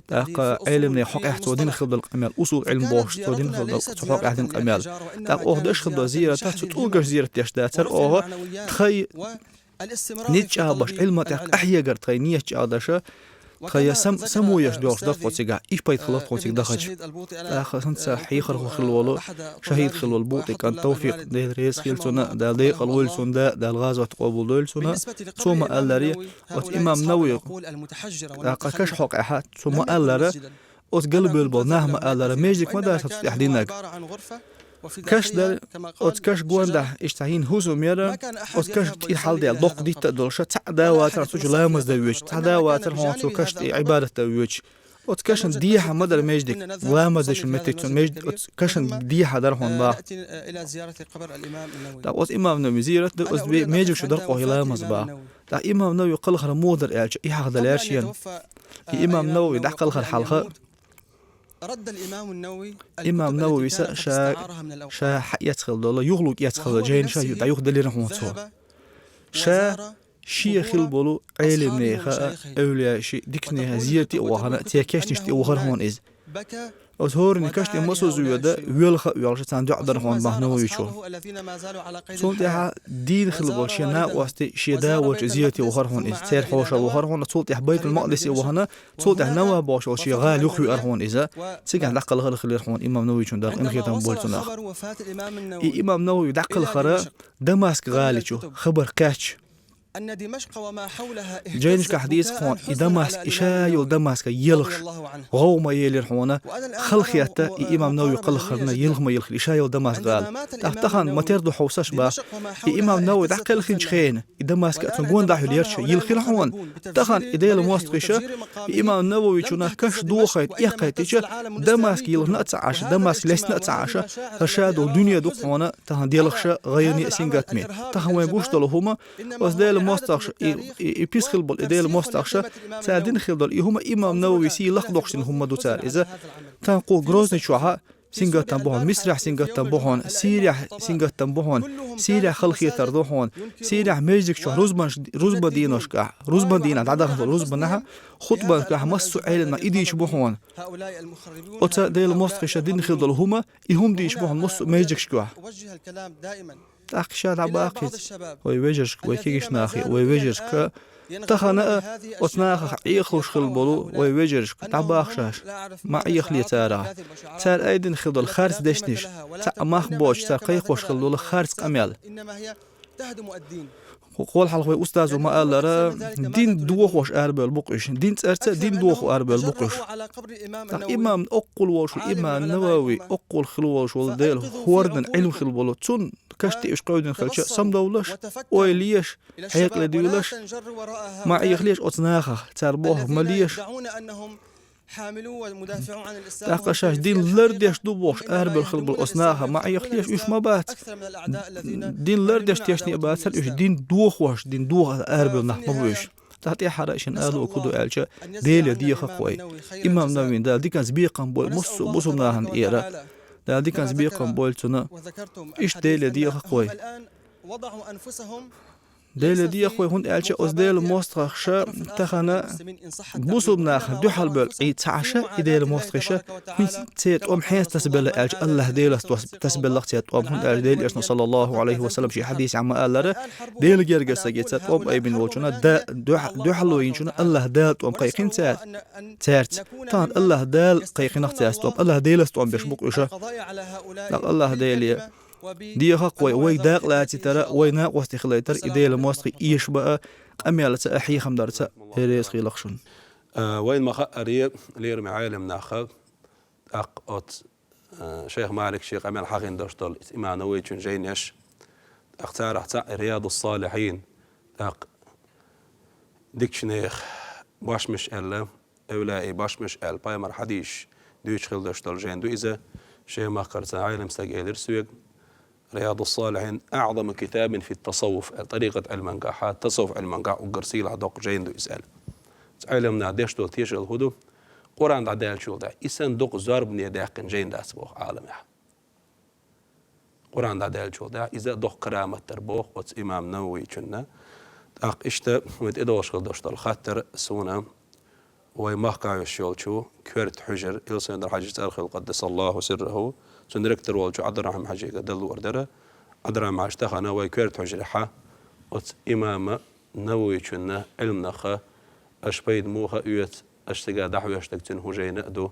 تاق علم حق يحت ودين خبل القمال أصول علم بوش ودين خبل حق يحت القمال تاق أهدش خبل زيرة تحت توقش زيرة يشتاتر أوه تخي نيتشا باش علم تاق أحيا قر تخي نيتشا داشا خيا سمو يشدوش دق وتيجا إيش بيت خلاص وتيجا دخش آخر سنت حيخر خلوله شهيد خلو البوطي كان توفيق ده رئيس خلتنا ده ضيق الولسون ده الغازة قبول دولسنا ثم ألري وإمام نووي كش حق أحد ثم ألري وتقلب البناه ما ألري ميجك ما ده تحدينك كاش در كاش جوانده اشتهين هوزو ميرا كاش تي حال ديال دوق دي تدلش تعدا واتر سوج لامز دويج تعدا واتر هون تو كاش عباده دويج كاش ديها مدر ميجدك لامز دش متكتون ميجد كاش ديها در هون با الى زياره قبر الامام النووي دا امام النووي زياره دا ميجك شو درقو لامز با دا امام النووي قل خر مودر الج اي حق دلاشيان امام النووي دا قل خر حلقه رد الإمام النووي إمام نووي شا يدخل دولا يغلق يدخل جين شا يدخل لي رحمة الله شا شيخ البولو علم نيخا أولياء شي ديكنيها زيرتي وهنا تيكاش نشتي وهرهون إز أظهر نكاشتي مصر زيادة ويلخا ويالش تاندع درهون بهنوي شو صوتها دين خلبول شنا واسطي شدا وجزيرتي وهرهون إز سير حوش وهرهون صوتها بيت المقدس وهنا صوتها نوا باش وشي غال يخوي أرهون إذا سجع دقل غل خليرهون إمام نووي شون دار إنخي تنبولتنا إمام نووي دقل خرا دمشق غالي شو خبر كاتش أن دمشق وما حولها جينش كحديث خون دمشق إشايل دمشق يلخ غوما يلير حونا خلخيتا إمام نووي قل خرنا يلغ ما يلخ إشايل دمشق قال تحتخن ما تردو حوسش با إمام نووي دقل خنج خين دمشق تنقون داحو ليرش يلخ الحون تخن إديل موستقشة إمام نووي شونا كش دوخيت إيقيتش دمشق يلغ نتعاش دمشق ليس نتعاش خشادو دنيا دو حونا تخن ديلخش غيرني سنجات مين تخن وين بوش دلهما وزديل مستخش يبيس خلبل إديل مستخش تعدين خلبل يهما إمام نووي سي لخدوخشين هم دو تار إذا تنقو غروزني شوها سنجات تنبوهن مصر سنجات تنبوهن سوريا سنجات تنبوهن سوريا خلخي تردوهن سوريا ميجك شو روزبا دينوش كا روزبا دينا تعدا روزبا نها خطبة كا مسو عيلنا إيديش بوهن أتا ديل مستخش دين خلبل هما يهم ديش بوهن مسو ميجك شكوا وجه الكلام دائما تأخشى عباقيت ويوجهش ويكيش ناخي ويوجهش ك تخنا أتناخ يخلش خلبلو ويوجهش تعباخشاش مع يخلي تارا تار أيدن خلبل خارج دشنش تأماخ بوش تار قيقوش خلبلو خارج قميل إنما هي تهدم الدين قول حلقة أستاذ وما قال لرا دين دوخوش أربع البقش دين تأرتا دين دوخ أربع البقش إمام أقول وش الإمام النووي أقول خلوش والديل خوردن علم خلبلو تون كشتي إيش قاعدين خلش سام دولش ويليش حيق لديولش ما يخليش أتناخه تربوه مليش حاملوا ومدافعوا عن الإسلام تاقشاش دين لرديش دوبوش أربل خلبل أصناها ما يخليش إيش ما بات دين لرديش تيشني باتر إيش دين دوخوش دين دوخ أربل نحمبوش تحتي حراشن قالوا كدو ألشا ديل دي خقوي إمام نووي دال دي كان سبيقا بول مصو بصمناهن إيرا دادي كان زبيقهم بولتنا إيش ديل دي أخوي وضعوا أنفسهم ديل دي أخوي هون ألش أصديل مستخشة تخنا بوصل ناخ دو حلبل أي تعشة إديل مستخشة تيت حيث تسبل ألش الله ديل تسبل لقتيت هون ألش ديل إشنا صلى الله عليه وسلم شي حديث عما قال له ديل جرجس سجيت أي بن وجنا دو حلوين شنا الله دال قيقين تارت تان الله دال قيقين اختياس الله ديل استوم بيشبك إيشه الله ديل دي خاق وي داق لا ترى وي ناقص تخليتر إديل موسقي إيش بقى أميالة أحي خمدرت إريس خيلخشون وين ما خأري لير معالم ناخذ أقط شيخ مالك شيخ أمير حقين دشتل إمام نووي جينيش اختار رياض الصالحين ديكشنيخ باش مش ألا أولاي باش مش أل بايمر حديش دويش خل دشتل جين دو إذا شيخ ما قرت عالم استجيل سويق رياض الصالحين أعظم كتاب في التصوف طريقة المنقاحات تصوف المنقاح وقرسيل عدوق جين دو إسأل علمنا ديش دول تيش الهدو قرآن عدال شو ده إسان دوق زار بني داقن جين داس بوخ عالمها قرآن عدال شو ده إذا دوق كرامة تربوخ وتس إمام نووي كنا إشتا ويتدوش خلدوش دول خاطر سونا ويمحقع الشول شو كورت حجر إلسان در حاجة تارخل قدس الله سره سندركتر والجو عدرهم حاجة دلو وردرة عدرهم عشتخنا ويكورت حجر حا وتس إمام نووي كنا علم نخا أشبيد موها أيت أشتغى دحوي أشتغتن هجين أدو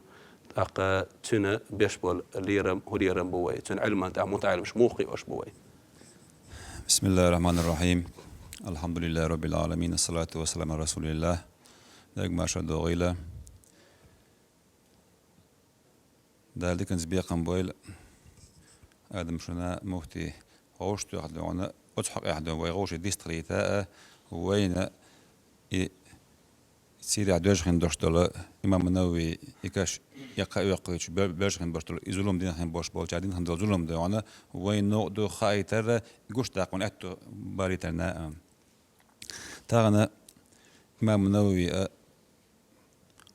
أق تنا بيشبول ليرم هريرم بوي تن علما تاع متعلم مش موخي أش بوي. بسم الله الرحمن الرحيم. الحمد لله رب العالمين الصلاة والسلام على رسول الله. داك ما شاء الله غيلا. دالك نزبيقن بويل. آدم شنا موتي غوش تحدونا أضحك أحد ويغوش ديستريتا وين سيري عدوش خن دوشتلا إمام النووي يكاش يقع يقيش برش خن دوشتلا إزولم دين خن باش بول جادين خن زولم دهانا وين نوع دو خايتر يقوش تاقون أتو باريترنا تاعنا إمام النووي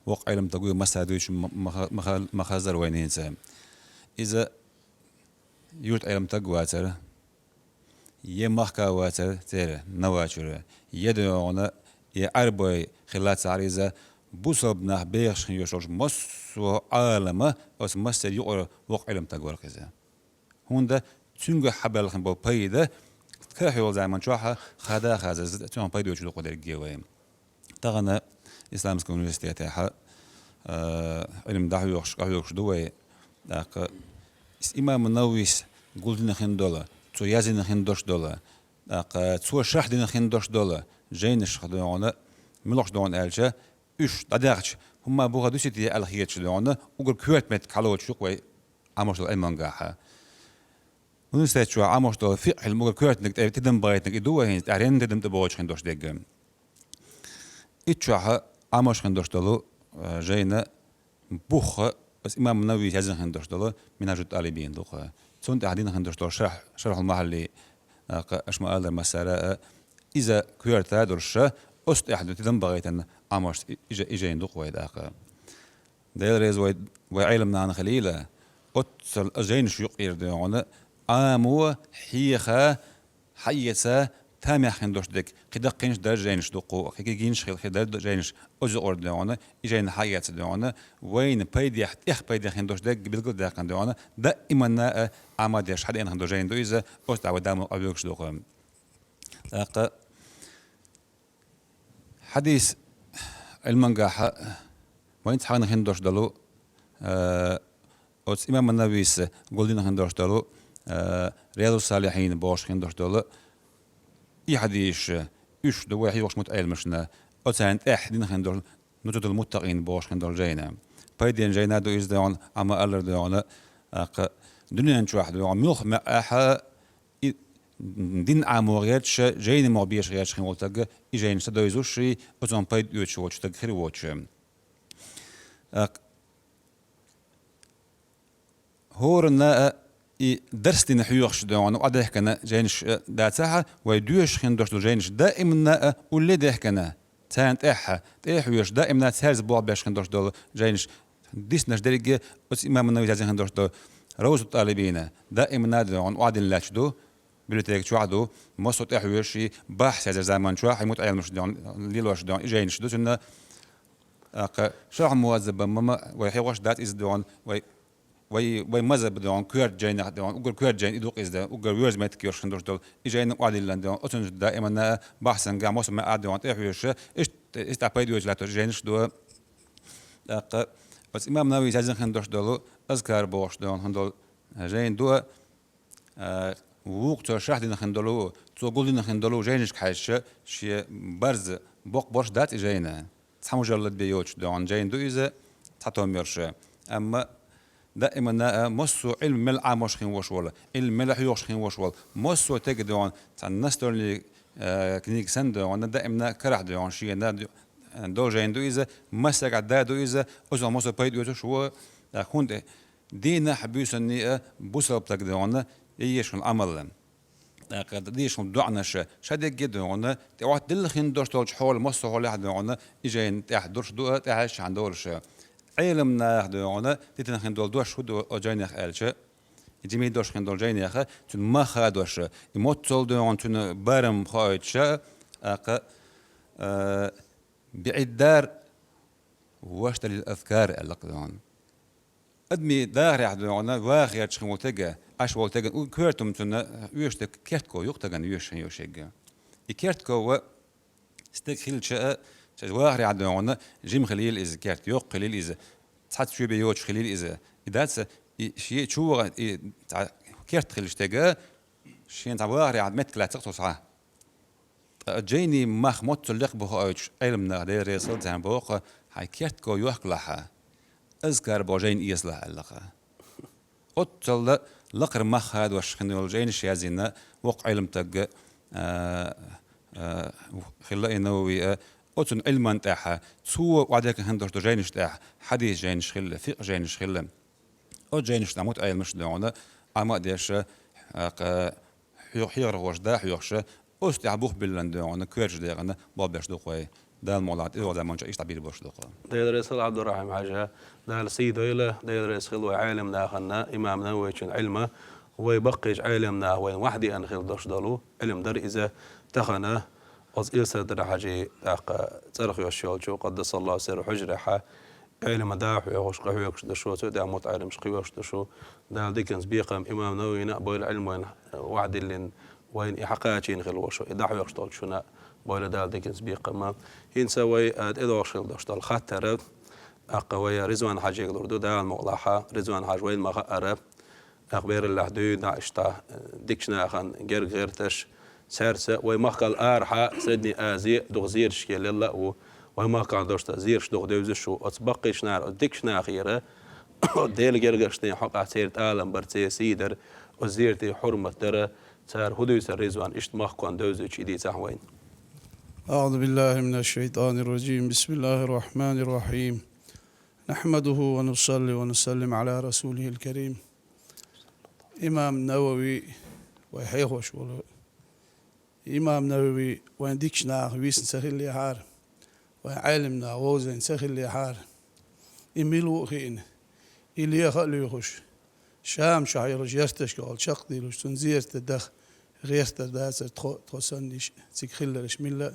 وقع علم تقول مسادوش مخازر وينين سام إذا يوت علم تقواتر يمحكا واتر تير نواتر يدعونا يعربي خلات عريزة بوصب نحبيش يشوش مصو عالمة أس مصر يقر وقع علم تقول كذا هوندا تنجح حبل خن بو بيدا كحيول زمان شوحة خدا خازز تون بيدا يشلو قدر الجوام تغنى إسلام كونيستي تاعها علم دحوي يخش دوي داق إمام النووي قلت لنا خن دولار تو يازن خن دوش دولار داق تو شرح دين خن دوش دولار جينش خدونا ملوش دون ألجا إيش تدارش هم بوها دوسيتي الخير شلونه وقول كويت مت كلوت شو قوي عمش المانجاها ونستعد شو عمش دول في المقول كويت نك تدم بايت نك يدوه هين تعرين تدم تبوش خندوش دقم إتشوها عمش خندوش دولو جينا بوخ بس إمام النووي يزن خندوش دولو من أجد طالبين دوخه صنت قاعدين خندوش دول شرح المحلي أشما قال المسألة إذا كويت هادرش أست أحد تدم بايتن عمش إجا يندوق ويداق ديل ريز وعلمنا عن خليلة أتصل أجين شو يقيردون آمو حيخة حيسة تامي خندوش دك قد قينش در جينش دوقو قينش خيل در جينش أجو أردون إجين حيات دون وين بيدي بيدي خندوش دك بالقل داقن دون دائما عماديش حد إن خندوش جين دو إذا أست عود دام أبيوكش دوقهم داق حديث المنجاح وين تحاول خندوش دلو أوت إمام النووي قولنا خندوش دلو رياض الصالحين باش خندوش دلو يحديش إيش دو واحد وش متقال مشنا أوت عند أحد خندوش نجد المتقين باش خندوش جينا بايدين جينا دو إز دون أما ألر دون دنيا نشوح دون ملخ ما أح دين عموغيتش جين ما بيش غيرش خيم ولتج إجين سدايزوشي أزون بايد يوتش واتش تغير واتش هورنا درس دين حيوخش دون وعده كنا جينش داتها ويدوش خين دوش جينش دائما ولي ده كنا تانت إحها تحيوش دائما تهرز بوع باش خين دوش دول جينش ديس نش درجة بس إمام النووي جازين خين دوش دول روز الطالبين دائما نادون وعد اللاتشدو بلتيك شوعدو مصوت احويشي بحث هذا زمان شو حيموت عيال مش دون ليلوش دون اجاين شدو سنه شرح موظب ماما ويحوش دات از دون وي مذهب دون كير جاين دون وقول كير جاين يدوق از دون وقول ويرز ما تكيرش خندوش دول اجاين وعد اللان اصلا دائما بحثا قام موسم ما قاعد دون احويش ايش تعبيد وجه لا جاينش دو بس امام نووي زين خندوش دول اذكر بوش دون هندول جاين دو وقت شرح دينا خندلو تقول دينا خندلو جاينش كحش شي برز بوق برش دات جاينا تحمو جلد بيوتش دون جاين دو إذا تحتهم يرش أما دائما مصو علم ملعة مش خين وش ولا علم ملح يوش خين وش ولا مصو تجد دون تنستر لي كنيك سند دون دائما كره دون شيء دو جاين دو إذا مسك عدا دو إذا أصلا مصو بيد يوتش هو كنت دينا حبيس إني بوصل بتقدرون إيش العمل قد ديش دعنا شديد جدا عنا توعد دلخين دوش تولش حول مصر حول أحد عنا إجين تحضرش دو تعيش عن دورش علمنا أحد عنا تتنخين دول دوش هدو أجينيخ ألش جميع دوش خين دول جينيخ تن ما خادوش يموت تول دو عن تن برم خايتش بعدار واشتري الأذكار الأقدام أدمي دار يعدونا واخير تشخموتجا أش والتجا وكرتم تنا يوشتك كرتكو يقتجن يوشين يوشيجا يكرتكو استخيل شاء واخر يعدونا جيم خليل إذا كرت يوق خليل إذا تحت شو بيوتش خليل إذا إذا شيء شو كرت خليل تجا شيء تبغى يعد مت كلا تقطع صح جيني مخ موت تلق بخايش علمنا ده رسالة زين بوق هاي كرتكو يوقلها أذكر بوجين إيصلح اللقاء أطلع لقر مخ هذا وشخني جين شيازينا وقع علم تج خلا إنه أتون علم تاعها سوى وعدك هندر جينش تاع حديث جينش خلا فقه جينش خلا أو جينش نموت أي مش دعونا أما ديش حير وجدا حيرش أستعبوه باللند دعونا كيرش دعونا بابش دقوي ده المولات إذا ما نشأ يستعبير باش دقة. ده الرئيس عبد الرحيم حاجة ده السيد ويله ده الرئيس خلوه عالمنا خلنا إمام نووي كان علمه ويبقيش عالمنا وين وحدي أن خل دش دلو علم در إذا تخنا أز إلسا در حاجة تاريخ يشيل شو قدس الله سر حجرها علم داح ويخش قهويش دشوا ده موت علم شقيوش دشوا ده ديكنز بيقام إمام نووي نقبل العلم وين وحدي اللي وين إحقاقين خلوه شو داح ويخش شو بولا دال ديكنز بيقما ينسوي إدوش دال خطر أقوياء رزوان حاجة يقدر دال مغلحة رزوان حاجة وين ما خأرب أخبار الله دو نعشتا ديكشنا خان غيرتش سارسة وما قال أرحى سدني آزي دغزير شكل الله وما كان دوش تزيرش دغ دوزشو أتبقيش نار ديكشنا خيره ديل غيرغشتني حق عسيرت عالم برتي سيدر وزيرتي حرمة درة صار هدوس الرزوان اشتماخ كون دوزش إدي تحوين. أعوذ بالله من الشيطان الرجيم بسم الله الرحمن الرحيم نحمده ونصلي ونسلم على رسوله الكريم إمام نووي ويحيوش ولا إمام نووي وين ديكشنا ويسن سخيل لي حار وعالمنا ووزن سخيل لي حار إميلو خين إلي يخلو يخش شام شعيرش يرتش قال شق ديلوش تنزير تدخ غير تداسر تخصنيش تكخلش ملا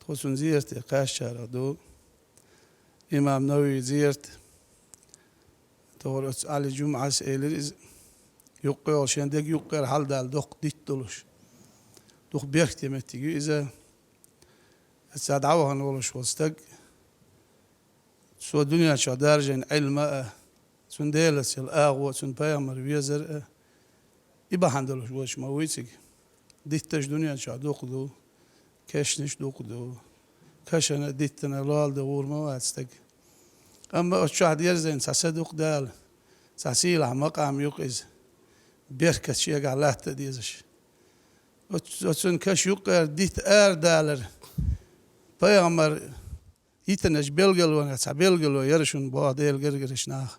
تخصن زيرت قاش شاردو إمام نووي زيرت تقول على الجمعة سئلرز يقول شان دق يقول حال دال دق ديت دلوش دق بيختي متيجي إذا السعد عوها نقولش وستق سو الدنيا شو درجة علم سنديلس الأغوى سن بيامر بيزر يبقى حندلوش وش مويتك ديتش دنيا شو دوقدو كشنش دوقدو كشنا ديتنا لال دور مواتستك أما الشهد يرزين ساسدوق دال ساسيل مقام يقز بيركة شيء على تديزش وتسون كش يقر ديت دالر بيامر يتنش بيلقلو نتس بيلقلو يرشون بعديل جرجرش ناخ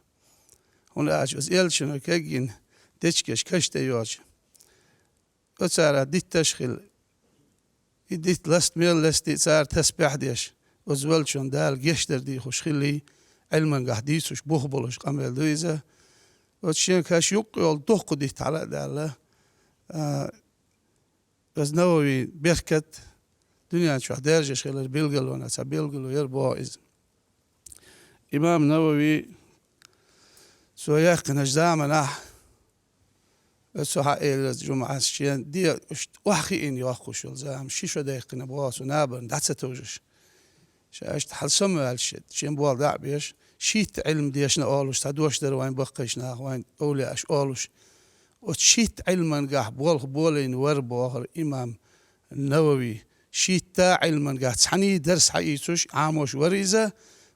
هنا أجوز يلشون كجين ديشكش كشته يوش وصار ديت تشخيل ديت لست ميل لست صار تسبح ديش وزولشون دال جشتر دي خوش خلي علما قحديسوش بوخبلوش قمل دويزة وتشين كاش يقول دوق دي تعالى دالله بس نووي بركت دنيا شو درجة شغل بيلقلو ناس بيلقلو يربوائز إمام نووي سو يقن أجزاء سو حقيقة الجمعة شين دي وحقي إني وأخوش الزام شو دقيقة نبواس ونابر دعسة توجش شاش تحل سمع هالشيء شين بوال دع بيش شيت علم ديش نقولش تدوش در وين بقيش ناخ وين أولي أش قولش وشيت علما قاح بولين وربو آخر إمام النووي شيت علما قاح تحني درس حقيقوش عاموش وريزة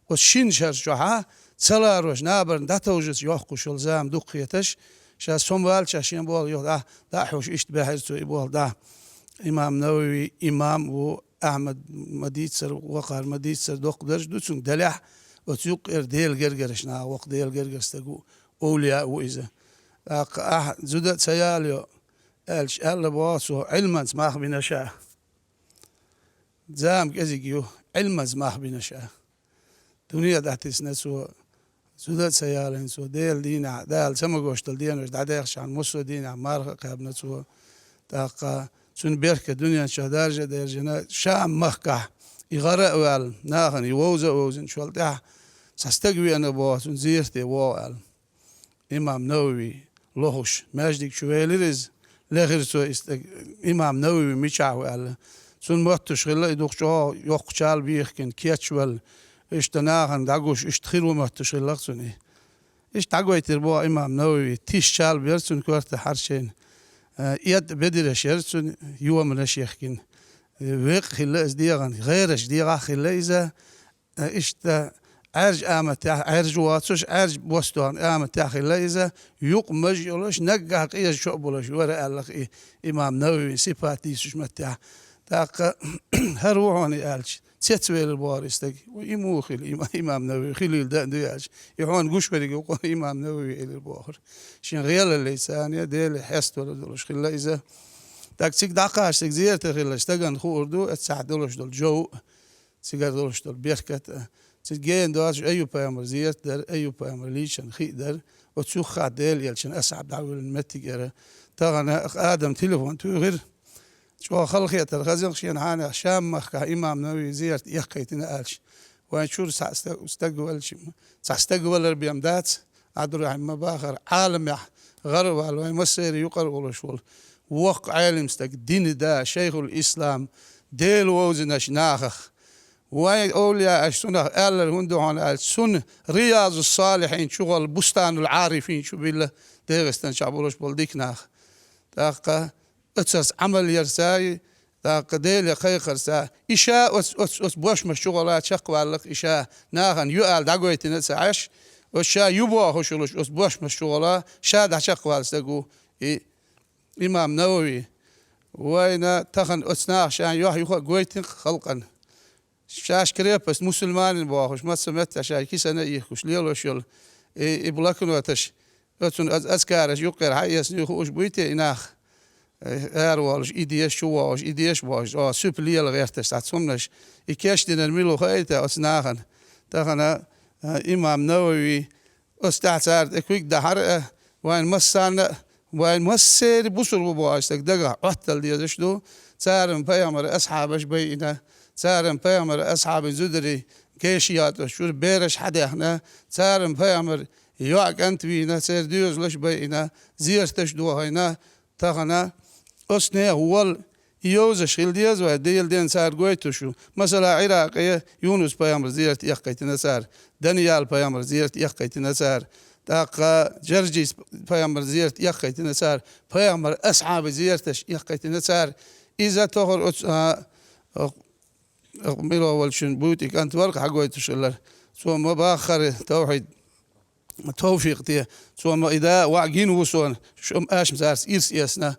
وشين شهر شوحا تسلاروش نابر دا توجس يوخوش الزام دقيتش شا سنبال شاشين بول يوه دا حوش اشتباهرتو يبول دا إمام نووي إمام و أحمد مديتسر وقار مديتسر دوق درج دوتسون دلح وتيوق ديل جرجرش نا وق ديل جرجرش تقو أولياء وإذا زودت سياليو قالش قال بواسو علما سماح بنشاء زام كزيجيو علما سماح بنشاء دنيا دعتس نسو زودت سيالين سو ديل دينا دال سمجوش تلدين وش دعديخش عن مصر دينا مارق قاب نسو تاقا سن بيرك دنيا شهدارجة درجنا شام مخكح يغرق وال ناخن يوزن شوالتح سستقوي أنا بواسون زيرتي وال إمام نووي لوحش ماجدك شوالرز لغير سو إمام نووي ميشع وال سن موتش غلا يدوق شو يوقشال بيخكن كيتشوال اشتناخن داقوش اشتخيرو موتش غلا سني اشتاقوي تربو إمام نووي تيشال بيرسون كورت حرشين يد بدر شرسون يوم نشيخكن ويق خلا ازديغن غيرش ديغا خلا إذا اشتا عرج آمت عرج واتسوش عرج بوستوان آمت خلا إذا يوق مجيولوش نقع قيا شعبولوش ورا الله إمام نووي صفاتي سوش متاع تاق هروحوني قالش تسويل البارستك ويموخ الإمام نووي خليل دان دياج يحون قوش فريق يقول إمام نووي إلى الباخر شين غيال الليسانية ديل حست ولا دولش خلا إذا تاك تيك دقاش تيك زيارة خلا اشتغن خوردو اتساعد دولش دول جو تيك دولش دول بيركت تيجين دواش أيو بامر زيارة در أيو بامر ليشن خي در وتسوخ ديل يلشن أسعب دعوة المتجرة تاغنا آدم تليفون تو غير شو خلقية الغزل شين حانا شام مخكا إمام نووي زيارة يقيتنا قالش وين شور ساستقبل البيمدات عدو عم باخر عالم غرب على وين مسير يقرب ولا شغل وق عالم استك دين دا شيخ الإسلام ديل ووزنش ناخخ وين أولياء أشتنا قال الهندو عن سن رياض الصالحين شغل بستان العارفين شو بالله ديغستان شعبولوش بولديك ناخ تاقا اتساس عمل يرساي تاقا ديل خيخر سا إشاء أس بوش مشغولات شقوا لك إشاء ناخن يقال دعويتنا سعش وشا يبوا خشلوش أس بوش مشغولات شاد شقوا لسقو إمام نووي وين تخن أسناخ شان يوح يخو قويتن خلقا شاش كريبس مسلمان بواخش ما سمعت عشان كي سنة يخش ليلوش يل يبلكن وتش أتون أذكارش يقر حيس يخوش بيتي إناخ أروالش إيديش شواش إيديش باش سوبليل غيرتش تعصمنش يكاش دين الميلو خيته أسناخن تخن إمام نووي أستعصار إكويك دهر وين مسان وين مسير بوصل بواش تقدر عطل ديش دو صارم بيامر أصحابش بينا صارم بيامر أصحاب زدري كيشيات شو بيرش حدا إحنا صارم بيامر يوعك أنت بينا سير ديوز لش بينا زيرتش دو هينا تخنا أسنى هو يوز شيل ديز وديل دين صار قويتو شو مثلا عراقية يونس بيامر زيرت يقيتنا صار دانيال بيامر زيرت يقيتنا صار تاق جرجيس بيامر زيرت يقيتنا صار بيامر أصحاب زيرتش يقيتنا صار إذا تخر ميلو أول شن بوتك أنت ورق حقويتو شلر سو ما باخر توحيد توفيق تيه سو ما إذا واعجين وصون شو آش مسارس إيرس يسنا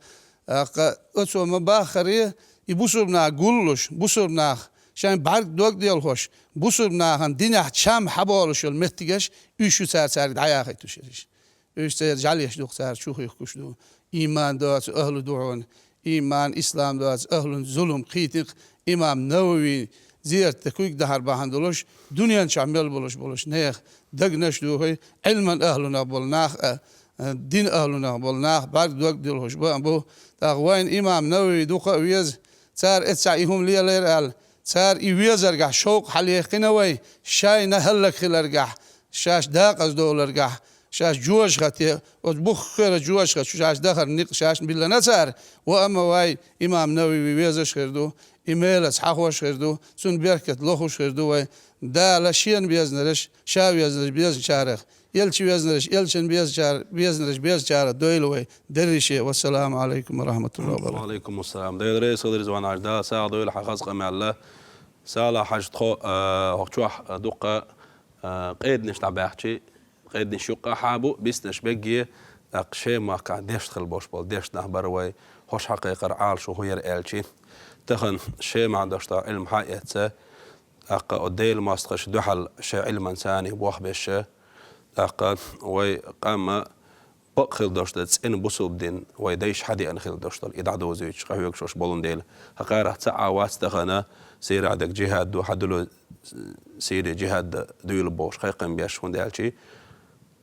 سو ما باخر يبوسرنا قولش بوسرنا شان بعد دوق ديال خوش بوسرنا هن دينا شام حبالش المتجش يشو سار دعاء توشريش يش سار جاليش دوق سار شو يخش دو إيمان دوات أهل دعون إيمان إسلام دوات أهل ظلم قيتق إمام نووي زيرت تكويك دهر باهندلوش دنيا شعمل بولش نيخ دق نشدوه علما أهلنا بولناخ دين أهلنا بالناخ بعد وقت دلهوش بو تاغوين إمام نووي دوقا ويز تار اتسعيهم لي ليرال تار إيويز أرجع شوق حلي قنوي شاي نهلك خلرجع شاش داق از دولرجع شاش جوش خاتي وبخر جوش خات شاش دخل نق شاش بالله نصر وأما واي إمام نووي ويزش خردو إيميل أصحاحوش خردو سن بيركت لوخوش خردو واي دا لشين بيزنرش شاو بيزنرش بيز شارخ يلشي بيزنرش يلشن بيزنرش بيز شارخ دويلوي دريشي والسلام عليكم ورحمة الله وبركاته. وعليكم السلام. دايري صدر زوان عجدا ساعة دويل حقاس قمع الله ساعة حاجة خو هقشوح دوقة قيد نشتع بحكي قيد نشوقة حابو بيس نشبقي أقشي ما قاعد يشتغل بوش بول ديش نهبر وي هوش حقيقة رعال شو هو يرقالشي تخن شي ما عندوش علم حقيقته أقا قديل ما استخش دوحل شي علما ثاني بوح بيش أقا وي قام بقخل دوشتل تسين بوسو بدين وي ديش حدي أنخل دوشتل إدعدو زيوش قهوك شوش بولون ديل هقارة تعاوات تخنا سير عدك جهاد دو حدلو سير جهاد دويل بوش خيقن بيش وندالشي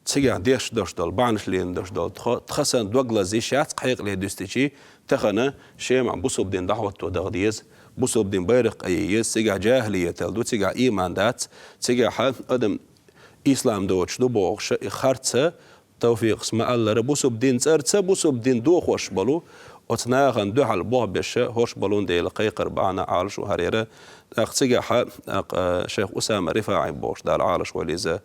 تسيجا ديش دوشتل بانش لين دوشتل تخسن دوغلا زيشات قحيق ليه دوستيشي تخنا شي مع بوسو بدين دعوتو دغديز بوسو بدين بيرق أييز سيجا جاهلية تلدو سيجا إيمان دات سيجا حد أدم إسلام دوش دو بوغش إخارتسا توفيق اسمع الله ربوسو بدين ترتسا بوسو بدين دو خوش بلو وتناغن دو على بوه بيش هوش بلون دي لقيقر بعنا عالش وهريرة سيجا حد شيخ أسامة رفاعي بوش دال عالش وليزا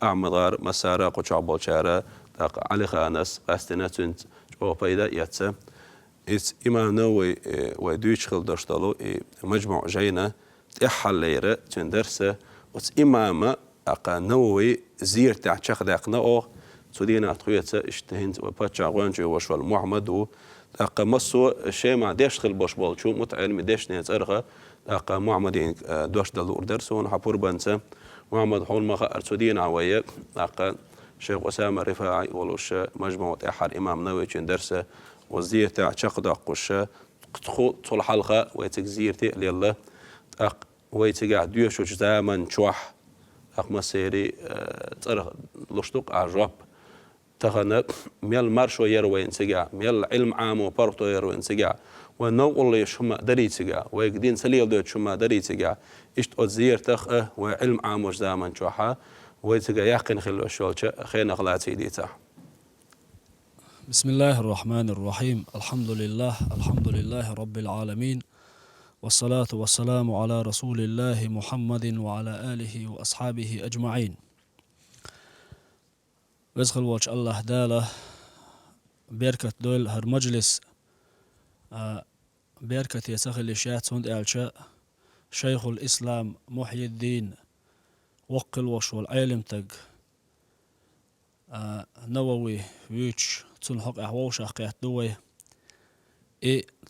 أعمد غار مسارة قوش عبال شارة علي خانس قاستنا تنت جو بيدا يتسا إمام نووي ودوش خل داشتالو مجموع جينا تحل ليرة تندرسه وت إمام أقا نووي زير تاع شخ داقنا أو سودينا تخويتسا اشتهنت وباتشا غوانجي وشوال محمد و أقا مصو شيما ديش خل باش بالشو متعلم ديش نيت أرغا أقا محمدين دوش دالور درسون حبور بنسا محمد حول ما سودينا ويا أقا شيخ أسامة رفاعي ولوش مجموعة أحد إمام نووي تندرسه وزير تاع شقدا قشة تخو طول حلقة ويتكزير تقلي الله أق ويتقع ديوش زمن شوح أق مسيري ترى لشتوق عجب تخنا ميل مرشو يروين سجع ميل علم عام وبرتو يروين سجع ونقول لي شو ما دري سجع ويقدين سليل دوت شو ما دري سجع إشت أزير تخ وعلم عام زمن شوحة ويتقع يقين خلو الشوشة خينا خلات سيديته. بسم الله الرحمن الرحيم الحمد لله رب العالمين والصلاة والسلام على رسول الله محمد وعلى آله وأصحابه أجمعين. وزخل وجه الله داله بيركة دول هر مجلس بيركة يسخل الشيات هند ألشاء شيخ الإسلام محي الدين وقل وش والعلم تق نووي ويتش تون حق أحواش أحقيت دوي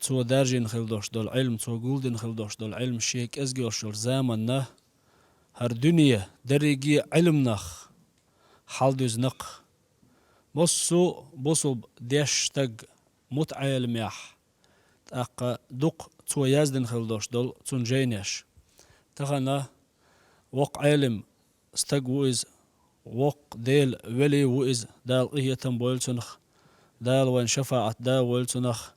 تو درجين خلدوش دول علم تو قولدين خلدوش دول علم شيك أزجوش دول زامن هر دنيا دريجي علم نخ حال دوز نق بصو ديش تق متعلم يح تاق دق تو يزدن خلدوش دول تون جينيش تخنا وق علم استقويز وق ديل ولي وإز دال إيه تنبولتنخ دال وين شفاعة دا ولتنخ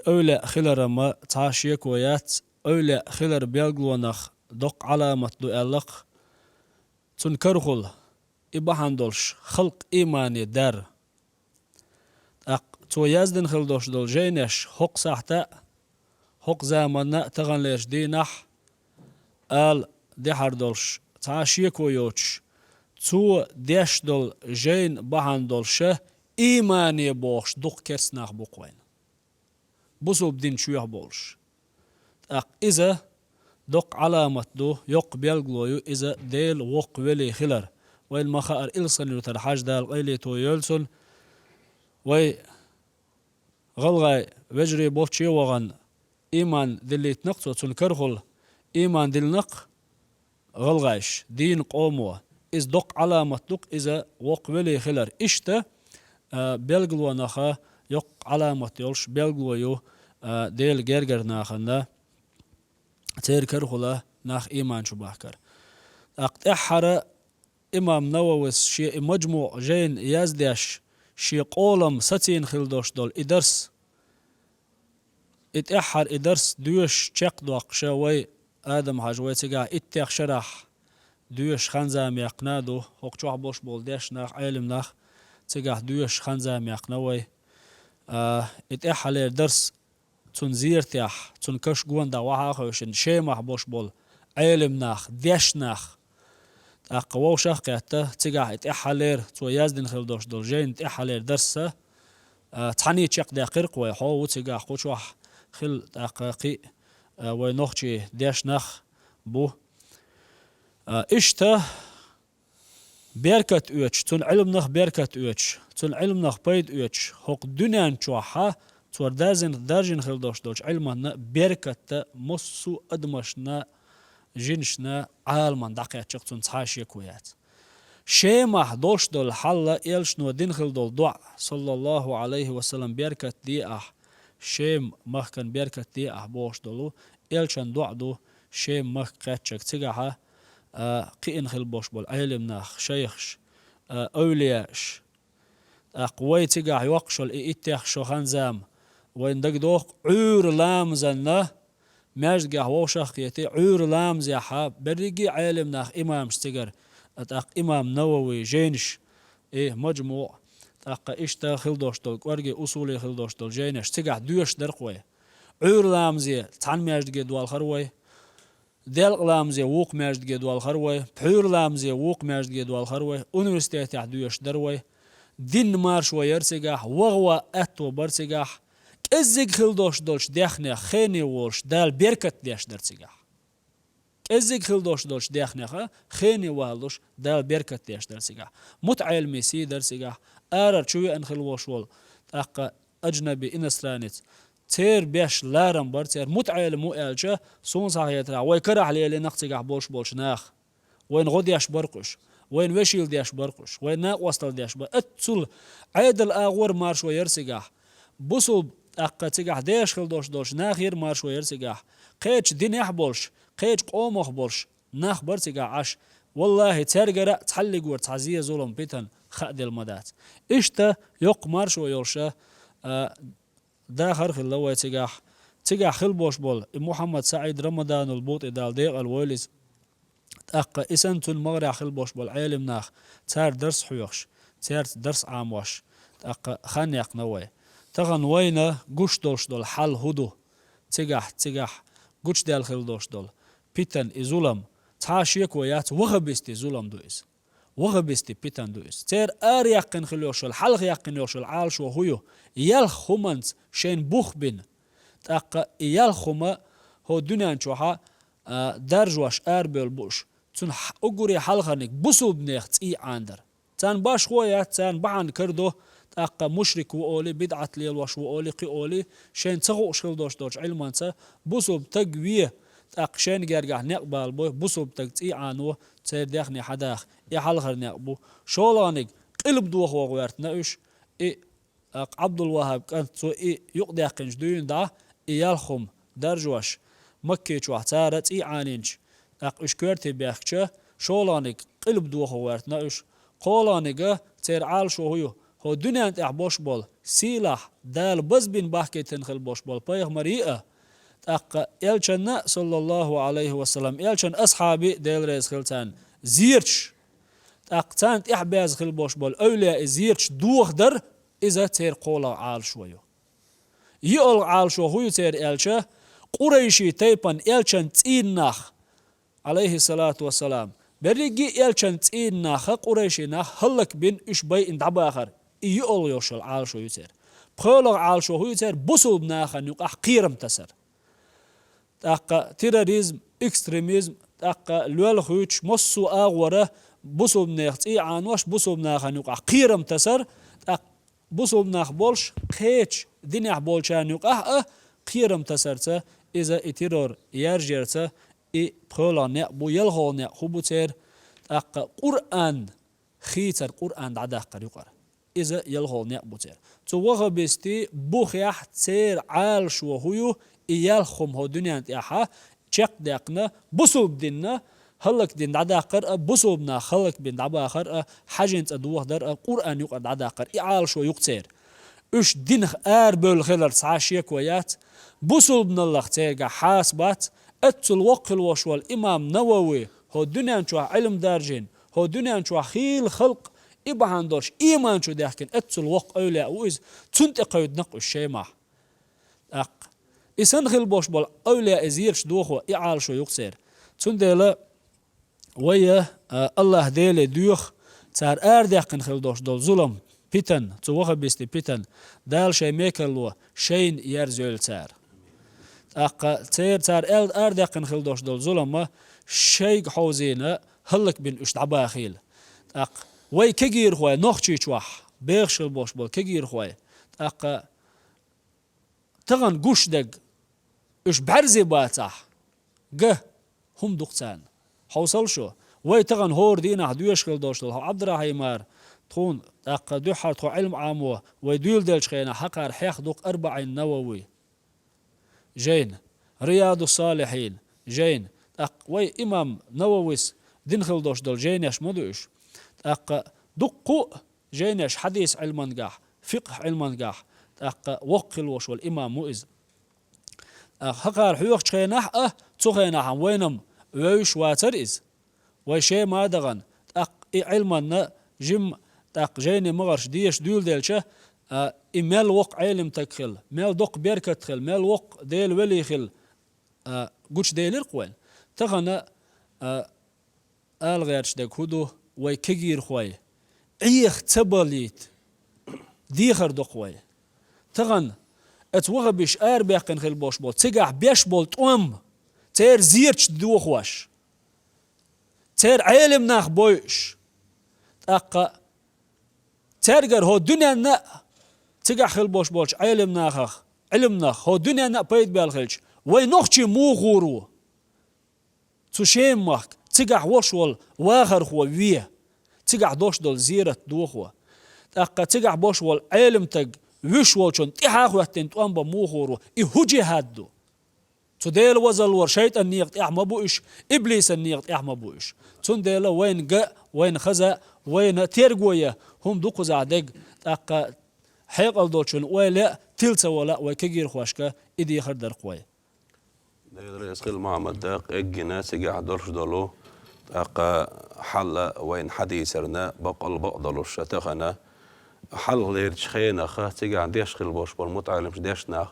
أولى خلر ما تعاشيك ويات أولى خلر بيلغلونخ دق علامة دو ألق تنكرخل إباحاندولش خلق إيماني دار أق تو يزدن خلدوش دول جينيش حق ساحتا حق زامنا تغن ليش دينح آل ديحاردولش تعاشيك ويوتش تو ديش دول جين باحاندولشه إيماني بوش دق كرسناخ بوقوين بوسو بدين شويه بولش أق إذا دق علامة دو يق بيلغلويو إذا ديل وق ولي خلر وين ما خار إلسن يترحاج دال قيلي تو يلسن وي غلغاي وجري بوشي وغن إيمان دلي تنقصو تنكرخل إيمان دل نق غلغايش دين قوموا إذ دق علامة دق إذا وق ولي خلر إشتا بيلغلو نخا يق علامة يولش بيلغلويو ديل جرجر ناخنا تير كرخلا ناخ إيمان شو بحكر أقت أحرى إمام نووي شي مجموع جين يزدش شي قولم ستين خلدوش دول إدرس اتأحر إدرس دوش چق دوق شوي آدم هاجوي تيجا اتيخ شرح دوش خنزام يقنادو هوق چوح بوش بول ديش ناخ علم ناخ تيجا دوش خنزام يقنوي اتأحر درس تون زيرتيح تون كش جوان دا وحا خوشن شيمح بوش بول علم ناخ ديش ناخ أقوى شاقيته تجاه إتحلير تو يزدن خلدوش دول جين إتحلير درسه تحني تشق دقيق ويحو وتجاه خوشوح خل دقيقي ونخشي ديش نخ بو إشته بيركت أوتش تون علم نخ بيركت أوتش تون علم نخ بيد أوتش هق دنيا نشوحها تور دارجن خلدوش دولش علمنا بيركت مصو أدمشنا جنشنا عالمان دقيقة شقتون تحاشي كويات شيمح دوش دول حلا إلش نو دنخل دول دعا صلى الله عليه وسلم بيركت دي شيم مخكن بيركت دي بوش دولو إلشان دعا دو شيم مخ قاتشك تيجاها قئن خل بوش بول علم ناخ شيخش أولياش قوي تيجاه يوقشل إيتيخ شو خنزام وين دق دوق عور لامزنا ماجد جاه وشخيتي عور لام زيحا بريجي عالم ناخ إمام شتجر أتاق إمام نووي جينش مجموع تاق إشتا خلدوش دول ورجي أصولي خلدوش دول جينش تجاه دوش درقوي عور لام زي تان ماجد جدوال خروي دل لام زي ووق ماجد جدوال خروي بحور لام زي ووق ماجد جدوال خروي أونيفرسيتي دوش دروي دين مارش ويرسجاه وغوا أتو برسجاه ازيك خلدوش دولش داخنه خيني وولش دال بيركت ديش درسيجا ازيك خلدوش دولش داخنه خيني والوش دال بيركت ديش درسيجا متعلم ميسي درسيجا ارر شوي ان خلوش وول اق اجنبي انسرانيت تير بيش لارم برتير متعلم مو الجا سون صاحيترا وي كره عليه نقصيجا بولش ناخ وين غدياش برقش وين وشيل ديش برقش وين ناق وصل ديش اتسل عيد الاغور مارش ويرسيجا بوسو أقا تيجح ديش خلدوش دولش ناخير مارش ويرسيجاح قيتش دينيح بولش قيتش قومخ بولش ناخ برسيجاح عش والله ترجع تحلق ورتعزيه ظلم بيتن خد المدات إشتا يق مارش ويرشة داخر خلوه تيجح خلبوش بول محمد سعيد رمضان البوط إدال ديق الويلز أقا إسنتون مغرع خلبوش بول علم ناخ تار درس حيوش تار درس عاموش أقا خانيق نوي تغن وينا قوش دولش دول حل هدو تيجح قوش دال خل دوش دول بيتن إزولم تعاشيك ويات وغبستي زولم دويس وغبستي بيتن دويس تير آر يقن خلوش الحلق يقن يوش العالش وهيو يالخ خمانت شين بوخ بين تاقا يالخ خما هو دنيا نشوحا درجواش آر بيلبوش تون أقوري حلقانك بسو بنيخ تي عاندر تان باش خويات تان بعن كردو أقا مشرك وأولي بدعة ليل وش وأولي قي أولي شين تغو شغل دوش دوش علمانسا بوسوب تقويه أق شين جرجع نقبل بو بوسوب تقطي عنو تير داخني حداخ يحلخر نقبو شولانك قلب دوخ وغوارت ناوش أق عبد الوهاب كانت سو يقضي قنج دوين دا يالخم درجوش مكي شو احتارت عانينش أق اشكرتي بيخشة شولانك قلب دوخ وغوارت ناوش قولانك تير عال شو هو دنيا انت احبوش بول سيلاح دال بز بين باحكي تنخل بوش بول بايغ مريئة اقا يلشن صلى الله عليه وسلم يلشن اصحابي ديل ريز خلتان زيرش اقتان احباز خل بوش بول اولياء زيرش دوخ در اذا تير قولا عال شويو يقول عال شو هو تير يلشه قريشي تيبان يلشن تيناخ عليه الصلاة والسلام بريجي يلشن تيناخ قريشي ناخ هلك بين اشباي اندعب اخر يقول يوشل عال شو يتر بخلق عال شو هو يتر بصوب ناخن يقع قيرم تسر تاقا تيروريزم اكستريميزم تاقا لول خويتش مصو اغوره بصوب ناخت عانوش بصوب ناخن يقع قيرم تسر تاق بصوب ناخ بولش قيتش دنيا بولشان يقع قيرم تسرته اذا تيرور يرجرته بخلق نا بو يلغو نا خبو تير تاقا قرآن خيتر قرآن عداق يقر إذا يلغو نقبوتير توغا بستي بوخيح تير عال شو هيو يلخم هو دنيا انتياحا چق داقنا بصوب دينا هلك دين دعدا قرأ بصوبنا خلق بين دعبا قرأ حاجنت أدوه در قرآن يقرأ دعدا قرأ إعال شو يقتير إيش دين بول خلر سعاشية كويات بصوبنا الله تيجا حاسبات أتل وقل وشوال إمام نووي هو دنيا شو علم دارجين هو دنيا شو خيل خلق إبهان دوش إيمان شو داخل أتل وق أولى وإز تنتقى يدنق الشيء مع إسان خيل بوش بول أولى أزيرش دوخو إعال شو يقتير تندلا ويا الله ديل دوخ تار أردقن خيل دوش دول ظلم بيتن توخ بيستي بيتن دال شيء ميكلو شين يرزول تار تار أردقن خيل دوش دول ظلم شيء حوزينا هلك بين أشتعبا خيل وي كجير خوي نخشي شوح بيخشل بوش بول كجير خوي تغن قوش دق إش بعرزي باتح جه هم دقتان حوصل شو وي تغن هور دينا دويش خيل دوش دول عبد الرحيم مار تكون دو حرتو علم عامو ويدول دلش خينا حقار حيخ دوق 40 نووي جين رياض الصالحين جين وي إمام نوويس دين خيل دوش دول جين يش مدوش دقو جين يش حديث علم نجاح فقه علم نجاح وقل وش والإمام مؤز حقار حيوخ خينا تخينا وينم ويش واتر إز وشيء ما دغن علمنا جم جيني مغرش ديش دول ديلشه إمال وق علم تكخل مال دق بيركة تخل مال وق ديل ولي خل قوش ديل القوين تغنى غيرش دك هدو ويكجير خوي عيخ تباليت ديخر دقوي تغن اتوغ بيش باقن خل بوش بول تقع بيش بول توم تير زيرش دوخوش تير علم ناخ بويش ترجر هو دنيا نا تقع خل بوش بولش علم ناخ هو دنيا نا بيت بالخلش وي نخشي مو غورو تشيم ماك تقع وشول واخر خو ويه تقع دوش دول زيرت دوخوا تقع بوش وال علم تق وش والشون تحاخ وقتين توان بمو غورو يهجي هادو تديل وزل ور شيطان نيقت ما بوش ابليس نيقت ما بوش تنديل وين جا وين خزا وين تيرغويا هم دوقو زعدق حيقل دوشن ولا تلسا ولا وكجير خواشكا إدي خردر قوي داير يسخيل محمد داق اجنا سجع درش دلو حل وين حديثرنا بقل بقدلوش تخنا حل ليرش خينا خا سجع ديش خيل بوش بالمتعلمش ديشنا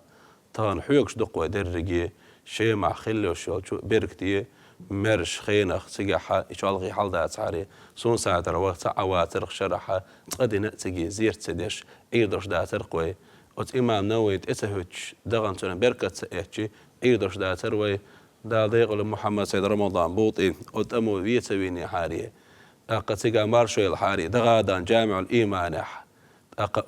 تان حيوكش دقوا درجي شيء مع خلوش بيركتي مرش خينخ سجاحة يشالغي حال دا تعري سون ساعة روقت عواتر شرحة تقدنا تجي زير تدش يدرش دا ترقوي وت إمام نويت إتهوش دغن تنا بركة إيشي يدرش دا تروي دا ضيق محمد سيد رمضان بوطي وت أمو بيتويني حارية قد سجا مارشو الحاري دغادان جامع الإيمانح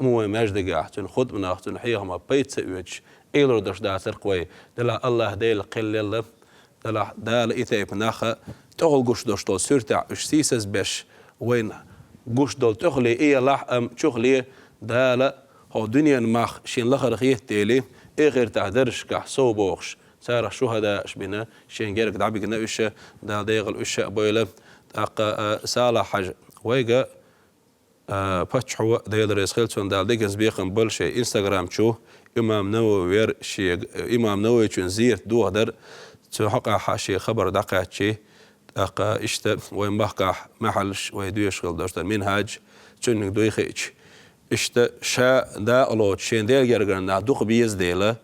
أمو مجدقاح تن خد مناخ تن حيهم بيت إيش يدرش دا ترقوي دلا الله ديل قل دال إتايب ناخا تغل قوش دوش سرتع اشتيسس بش وين قوش دول تغلي إيه لح تغلي دال هو دنيا ماخ شين لخر خيه تيلي إيه غير تعدرش كح صوبوخش سارح شهداء شبنا شين جيرك دعبك نوشة دال ديغل وشة بويلة سالة حاجة ويجا باتشحو ديال ريسخيلتون دال ديكس بيخن بلشي إنستغرام شو إمام نووي شي إمام نووي تنزير دوه در تحقق حاشي خبر دقات شيء إشتا وين بحقق محلش ويدويش خل داشت منهاج تشنك دوي خيج إشتا شا دا الله تشين ديل جرجنا دوق بيز ديلا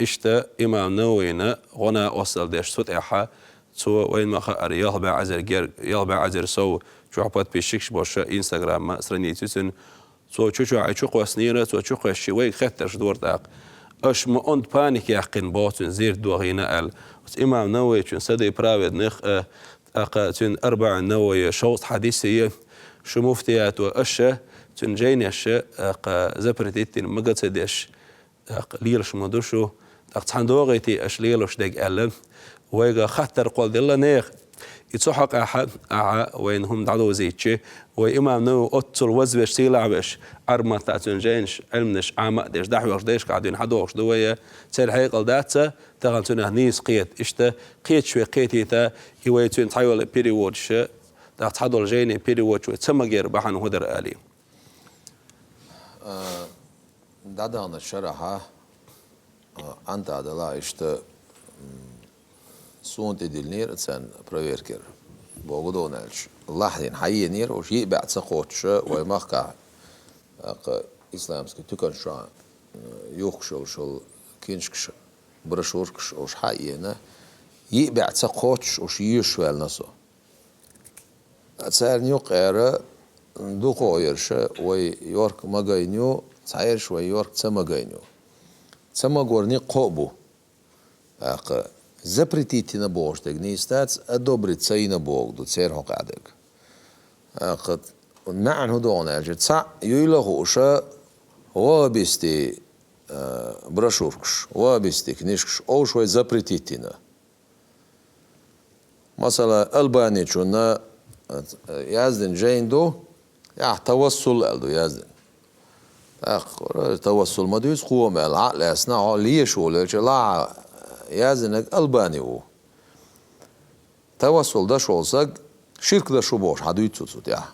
إشتا إمام نووينا غنا وصل داش صوت إحا سو وين ما خير يلبع عزر جر يلبع عزر سو شو عباد بيشكش باش إنستغرام ما سرني تسن سو شو عيشوق وسنيرة سو شو شي وين خدتش دور داق اش ما اند بانيك يقين باتن زير دوغينا ال إمام نووي تشن سدي براود نخ تشن 4 نووي شوط حديثية شو مفتيات وأشة تشن جينيش زبرتيتين مقصدش ليلش مدرشو تحندوغيتي اش ليلش دق ألم ويجا خطر قول دلا نيخ يتصحق أحد وينهم دعوا زيتشي وإمام نو أتصل وزبش سيلعبش أرمى تاتونجينش علمنش عمق ديش دحوش ديش قاعدين حدوش دوية تسير حقيقة داتسا تغلتنا هنيس قيت إشتا قيت شوي قيتي تا يويتون تحيول بيريوودش دات حدول جيني بيريوودش ويتسمجير بحن هدر آلي دادان الشرحة أنت عدلا إشتا سونت ديلنير تسان برويركر بوغدونالش اللحظين حيينير وشي بعد سقوطش ويمخكع إسلامسك تكن شا يوخشل شل كينشكش برشوركش وش حيينا يبعد سقوطش وش يشوال نسو تسار نيو قيرة دوقو يرش ويورك مغاينيو تسايرش ويورك تسمغاينيو تسمغورني قوبو запретите на Бождек, не истац одобриться и на Бог, до церхо кадек. قد نعن هدون أجد سع يلهوش وابستي برشوركش وابستي كنيشكش أو شوي запретитина. مثلا ألباني شونا يازدن جيندو يا توصل ألدو يازدن. توصل ما دويس قوم العقل أسنع ليش ولا لا yazınak Albani o. Tavassul şu olsak şirk da şu boş hadu tutsut ya.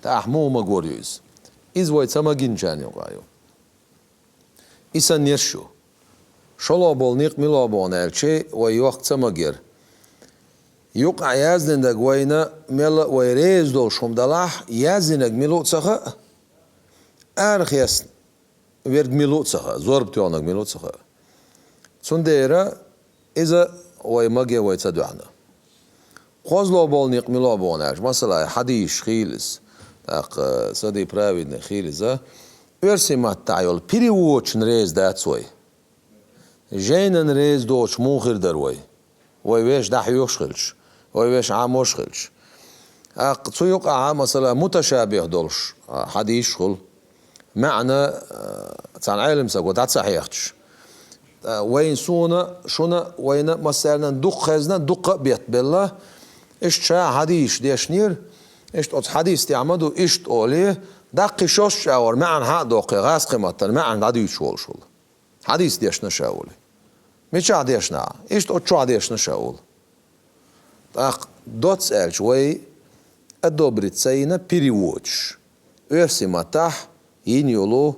Tahmu ma görüyoruz. İzvay sama gincan yok ayo. İsan nerşu. Şola bolnik milabon elçi ve yok sama gir. Yok ayazdın da goyna mel ve rez dol şumdalah yazınak milot saha. Arxiyas werd milot saha. Zorb tuanak milot saha. سنديرة إذا ويمجي ويتدعنا قوزلو بولنيق ملو بوناش مثلا حديش خيلس سدي براويدن خيلزا ورسي ما تعيول بيري ووتش نريز داتسوي جين نريز دوش موخر دروي ويش دح يوشخلش ويش عام وشخلش تسويق مثلا متشابه دولش حديش خل معنى تان علم سقو تاتسحيختش وين سونا شونا وين مثلا دق خزنا دق بيت بالله إيش شا حديث ديشنير إيش أت حديث تعمدو إيش تقوليه دق شوش شاور معن ها دق غاز قيمة معن عدي شول حديث ديشنا شاول مش عديشنا إيش أت شو عديشنا شاول دق دوتس إل شوي الدبرت سينا بيريوتش إرسي متاح ينيولو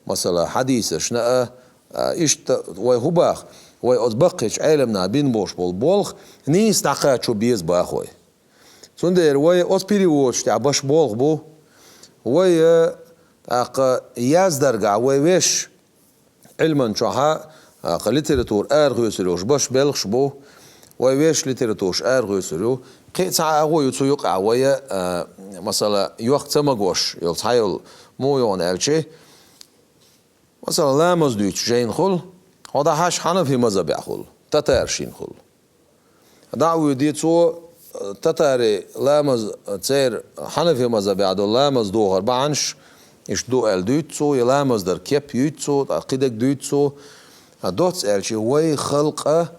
مثلا حديث شنا إشت ويهباخ ويأطبقش علمنا بين بوش بالبولخ نيس تقات شو بيز باخوي سندير وي أسبيريوش تعبش بولخ بو وي يازدرجع ويش علما شها ليتراتور أرغوسلوش باش بلخش بو ويش ليتراتورش أرغوسلو قيت عاوي يتسوق ويا مثلا يوقت سماغوش يلتحيل مو يون ألشي مثلا لامز دويتش جين خل هذا هاش حنفي مذهب يخل تتارشين خل دعوة ديتسو تتاري لامز تسير حنفي مذهب يعدو لامز دو غربانش إيش دو ال دويتسو يلامز در كيب يوتسو عقيدك دويتسو دوتس الشي وي خلقه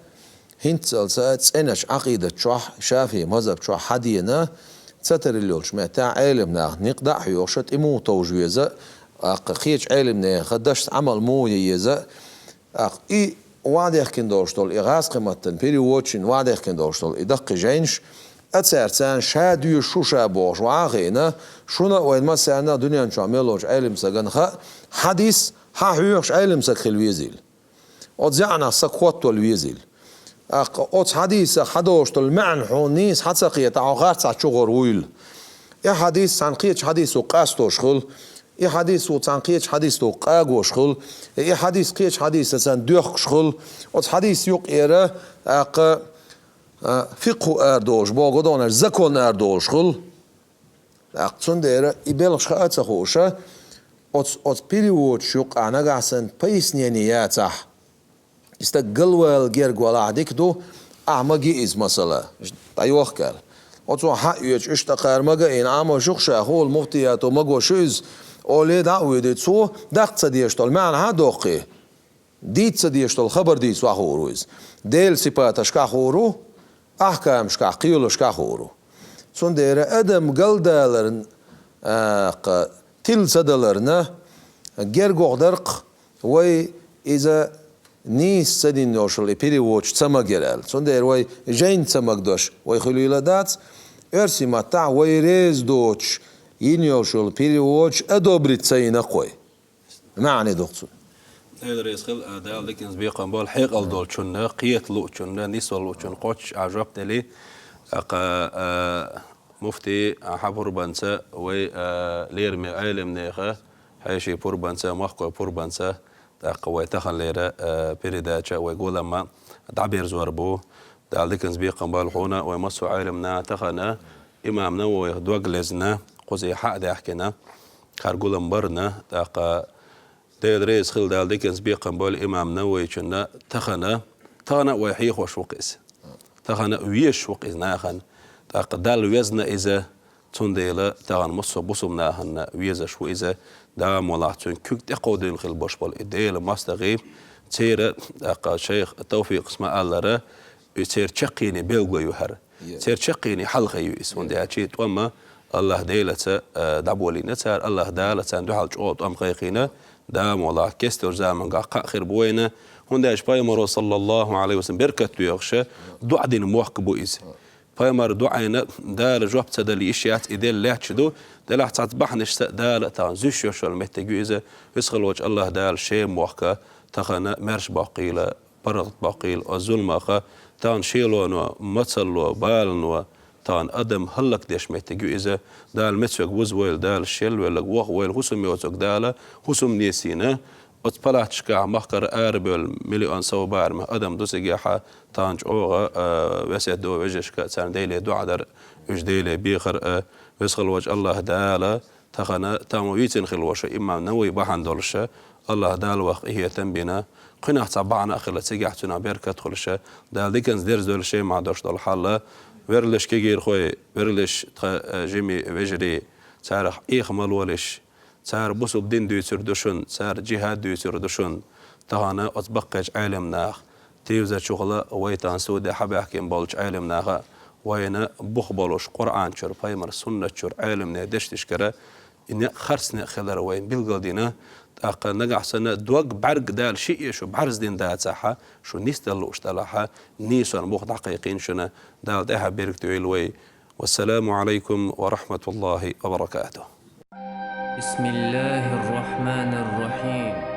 هنت سالسات سنش عقيدة شح شافي مذهب شح حدينا تتر اللولش متاع علمنا نقدح يوشت إمو توجويزة خيش علمنا خدشت عمل مو ييزا إي وعده كن دوشتول إغاز قمتن بيري ووتشين وعده كن دوشتول إدق جينش أتسارتان شاديو شو شابوش وعاقينا شونا وين ما سعنا دنيا نشو عملوش علم سجن حديث حيوش علم سكخل ويزيل أتزعنا سكوتو الويزيل أت حديث حدوشتول معن حونيس حتسقية عقارت ساتشغر ويل يا حديث سانقيتش حديث وقاستوش خل إيه حديث وتنقيش حديث تو قاغو شغل إيه حديث قيش حديث سان دوخ شغل وت حديث يق إيرا فقه أردوش باغدانر زكون أردوش شغل أقصن ديرا إبلغ شخات خوشة أت بيريوت شق أنا قاسن بيسنينياتح استقلوا الجرجوال عديك دو أعمقي إز مثلا أيوه قال أتو حق يج اشتقار مجا إن عم شخشة هو المفتيات ومجو شوز أولي دعوة ديتسو دقت صديشتول معنا هادوقي ديت صديشتول خبر ديت وحوروز ديل سبات أشكا حورو أحكام شكا قيلو شكا خورو سون دير أدم قلدالرن تل سدالرنا جرغو درق وي إذا نيس سدين يوشل إبيري ووش تسمى جرال سون دير وي جين تسمى دوش وي خليلا دات أرسي متاع وي ريز دوش ين يوشل إبيري ووش أدوبريت سينا قوي معني دوغتسون هذا رئيس خل دال ديكنز بيقام بول حيق الدول شنّا قيت لو شنّا نيس لو شن قوتش عجبت لي مفتي حبر بنسا وي ليرمي عالم نيخه هايشي بور بنسا مخكو بور بنسا قوي تخن ليرة بيريداتشا ويقول لما تعبير زوربو دال ديكنز بيقام بول خونا ويمسو عالمنا تخنا إمامنا ويدوغلزنا قوزي حق دا يحكينا خارقول مبرنا تيد رئيس خل دال ديكنز بيقام بول إمام نووي شنا تخنا ويحيخ وشوقيس تخنا ويش وقيس ناخن دال ويزنا إذا تنديلا تغن مصو بصم ناخن ويزا شو إذا دا ملاحظون كوك تقودين خل باش بول إديل مستغيب تير شيخ التوفيق اسمه الله تير تشقيني بيلغو يوهر تير تشقيني حلقة يويس وندي هاتشي توما الله ديلة دعبولي نتار الله دالة دحال جوط أم قيقينا دام والله كستر زمان قا خير بوينا هنداش بايمر صلى الله عليه وسلم بركت يغشى دعاء دين موحك بويز بايمر دعينا دال جواب تدلي إشيات إدل لا تشدو دل تصبح نشت دال تنزش يشل متجوزة يسخل وجه الله دال شيء موحك تخنا مرش باقيلة برغت باقيل الظلم أخا تان شيلون متصل بالن تان أدم هلك ديش متجوزة دال متسوق وزويل دال شيل ولا وخ ويل حسم يوزق دال حسم نيسينا أتبلعت شكا مخكر أربل مليون سو بارم أدم دوسي جاحة تانج أوغا وسيد دو وجشكا تان ديلي دعدر وش ديلي بيخر ويسخل وجه الله دال تخنا تامويتين خل وش إمام نووي بحن دولشة الله دال وخ هي تنبينا قناع طبعنا أخي لتسيجحتنا بيركت خلشة دال ديكنز ديرز دول شيء ما دوش دول حالة ورلش كيجير خوي ورلش جيمي وجري سارح إيخمال ولش سار بوسو بدين دويتر دوشن سار جهاد دويتر دوشن تهانا أطبقش عالم ناخ تيوزا شغلة ويتان سودة حبا حكيم بالش عالم ناخ وينا بخبلوش قرآن شر بايمر سنة شر عالم نادش تشكره إن خرسنا خلر وين بالقدينا أقا نجح سنة دوق برق دال شيء شو بعرز دين دال ساحة شو نيستلو اشتلاحة نيسان بوخ دقيقين شنا دال دها بيرك تويلوي والسلام عليكم ورحمة الله وبركاته. بسم الله الرحمن الرحيم.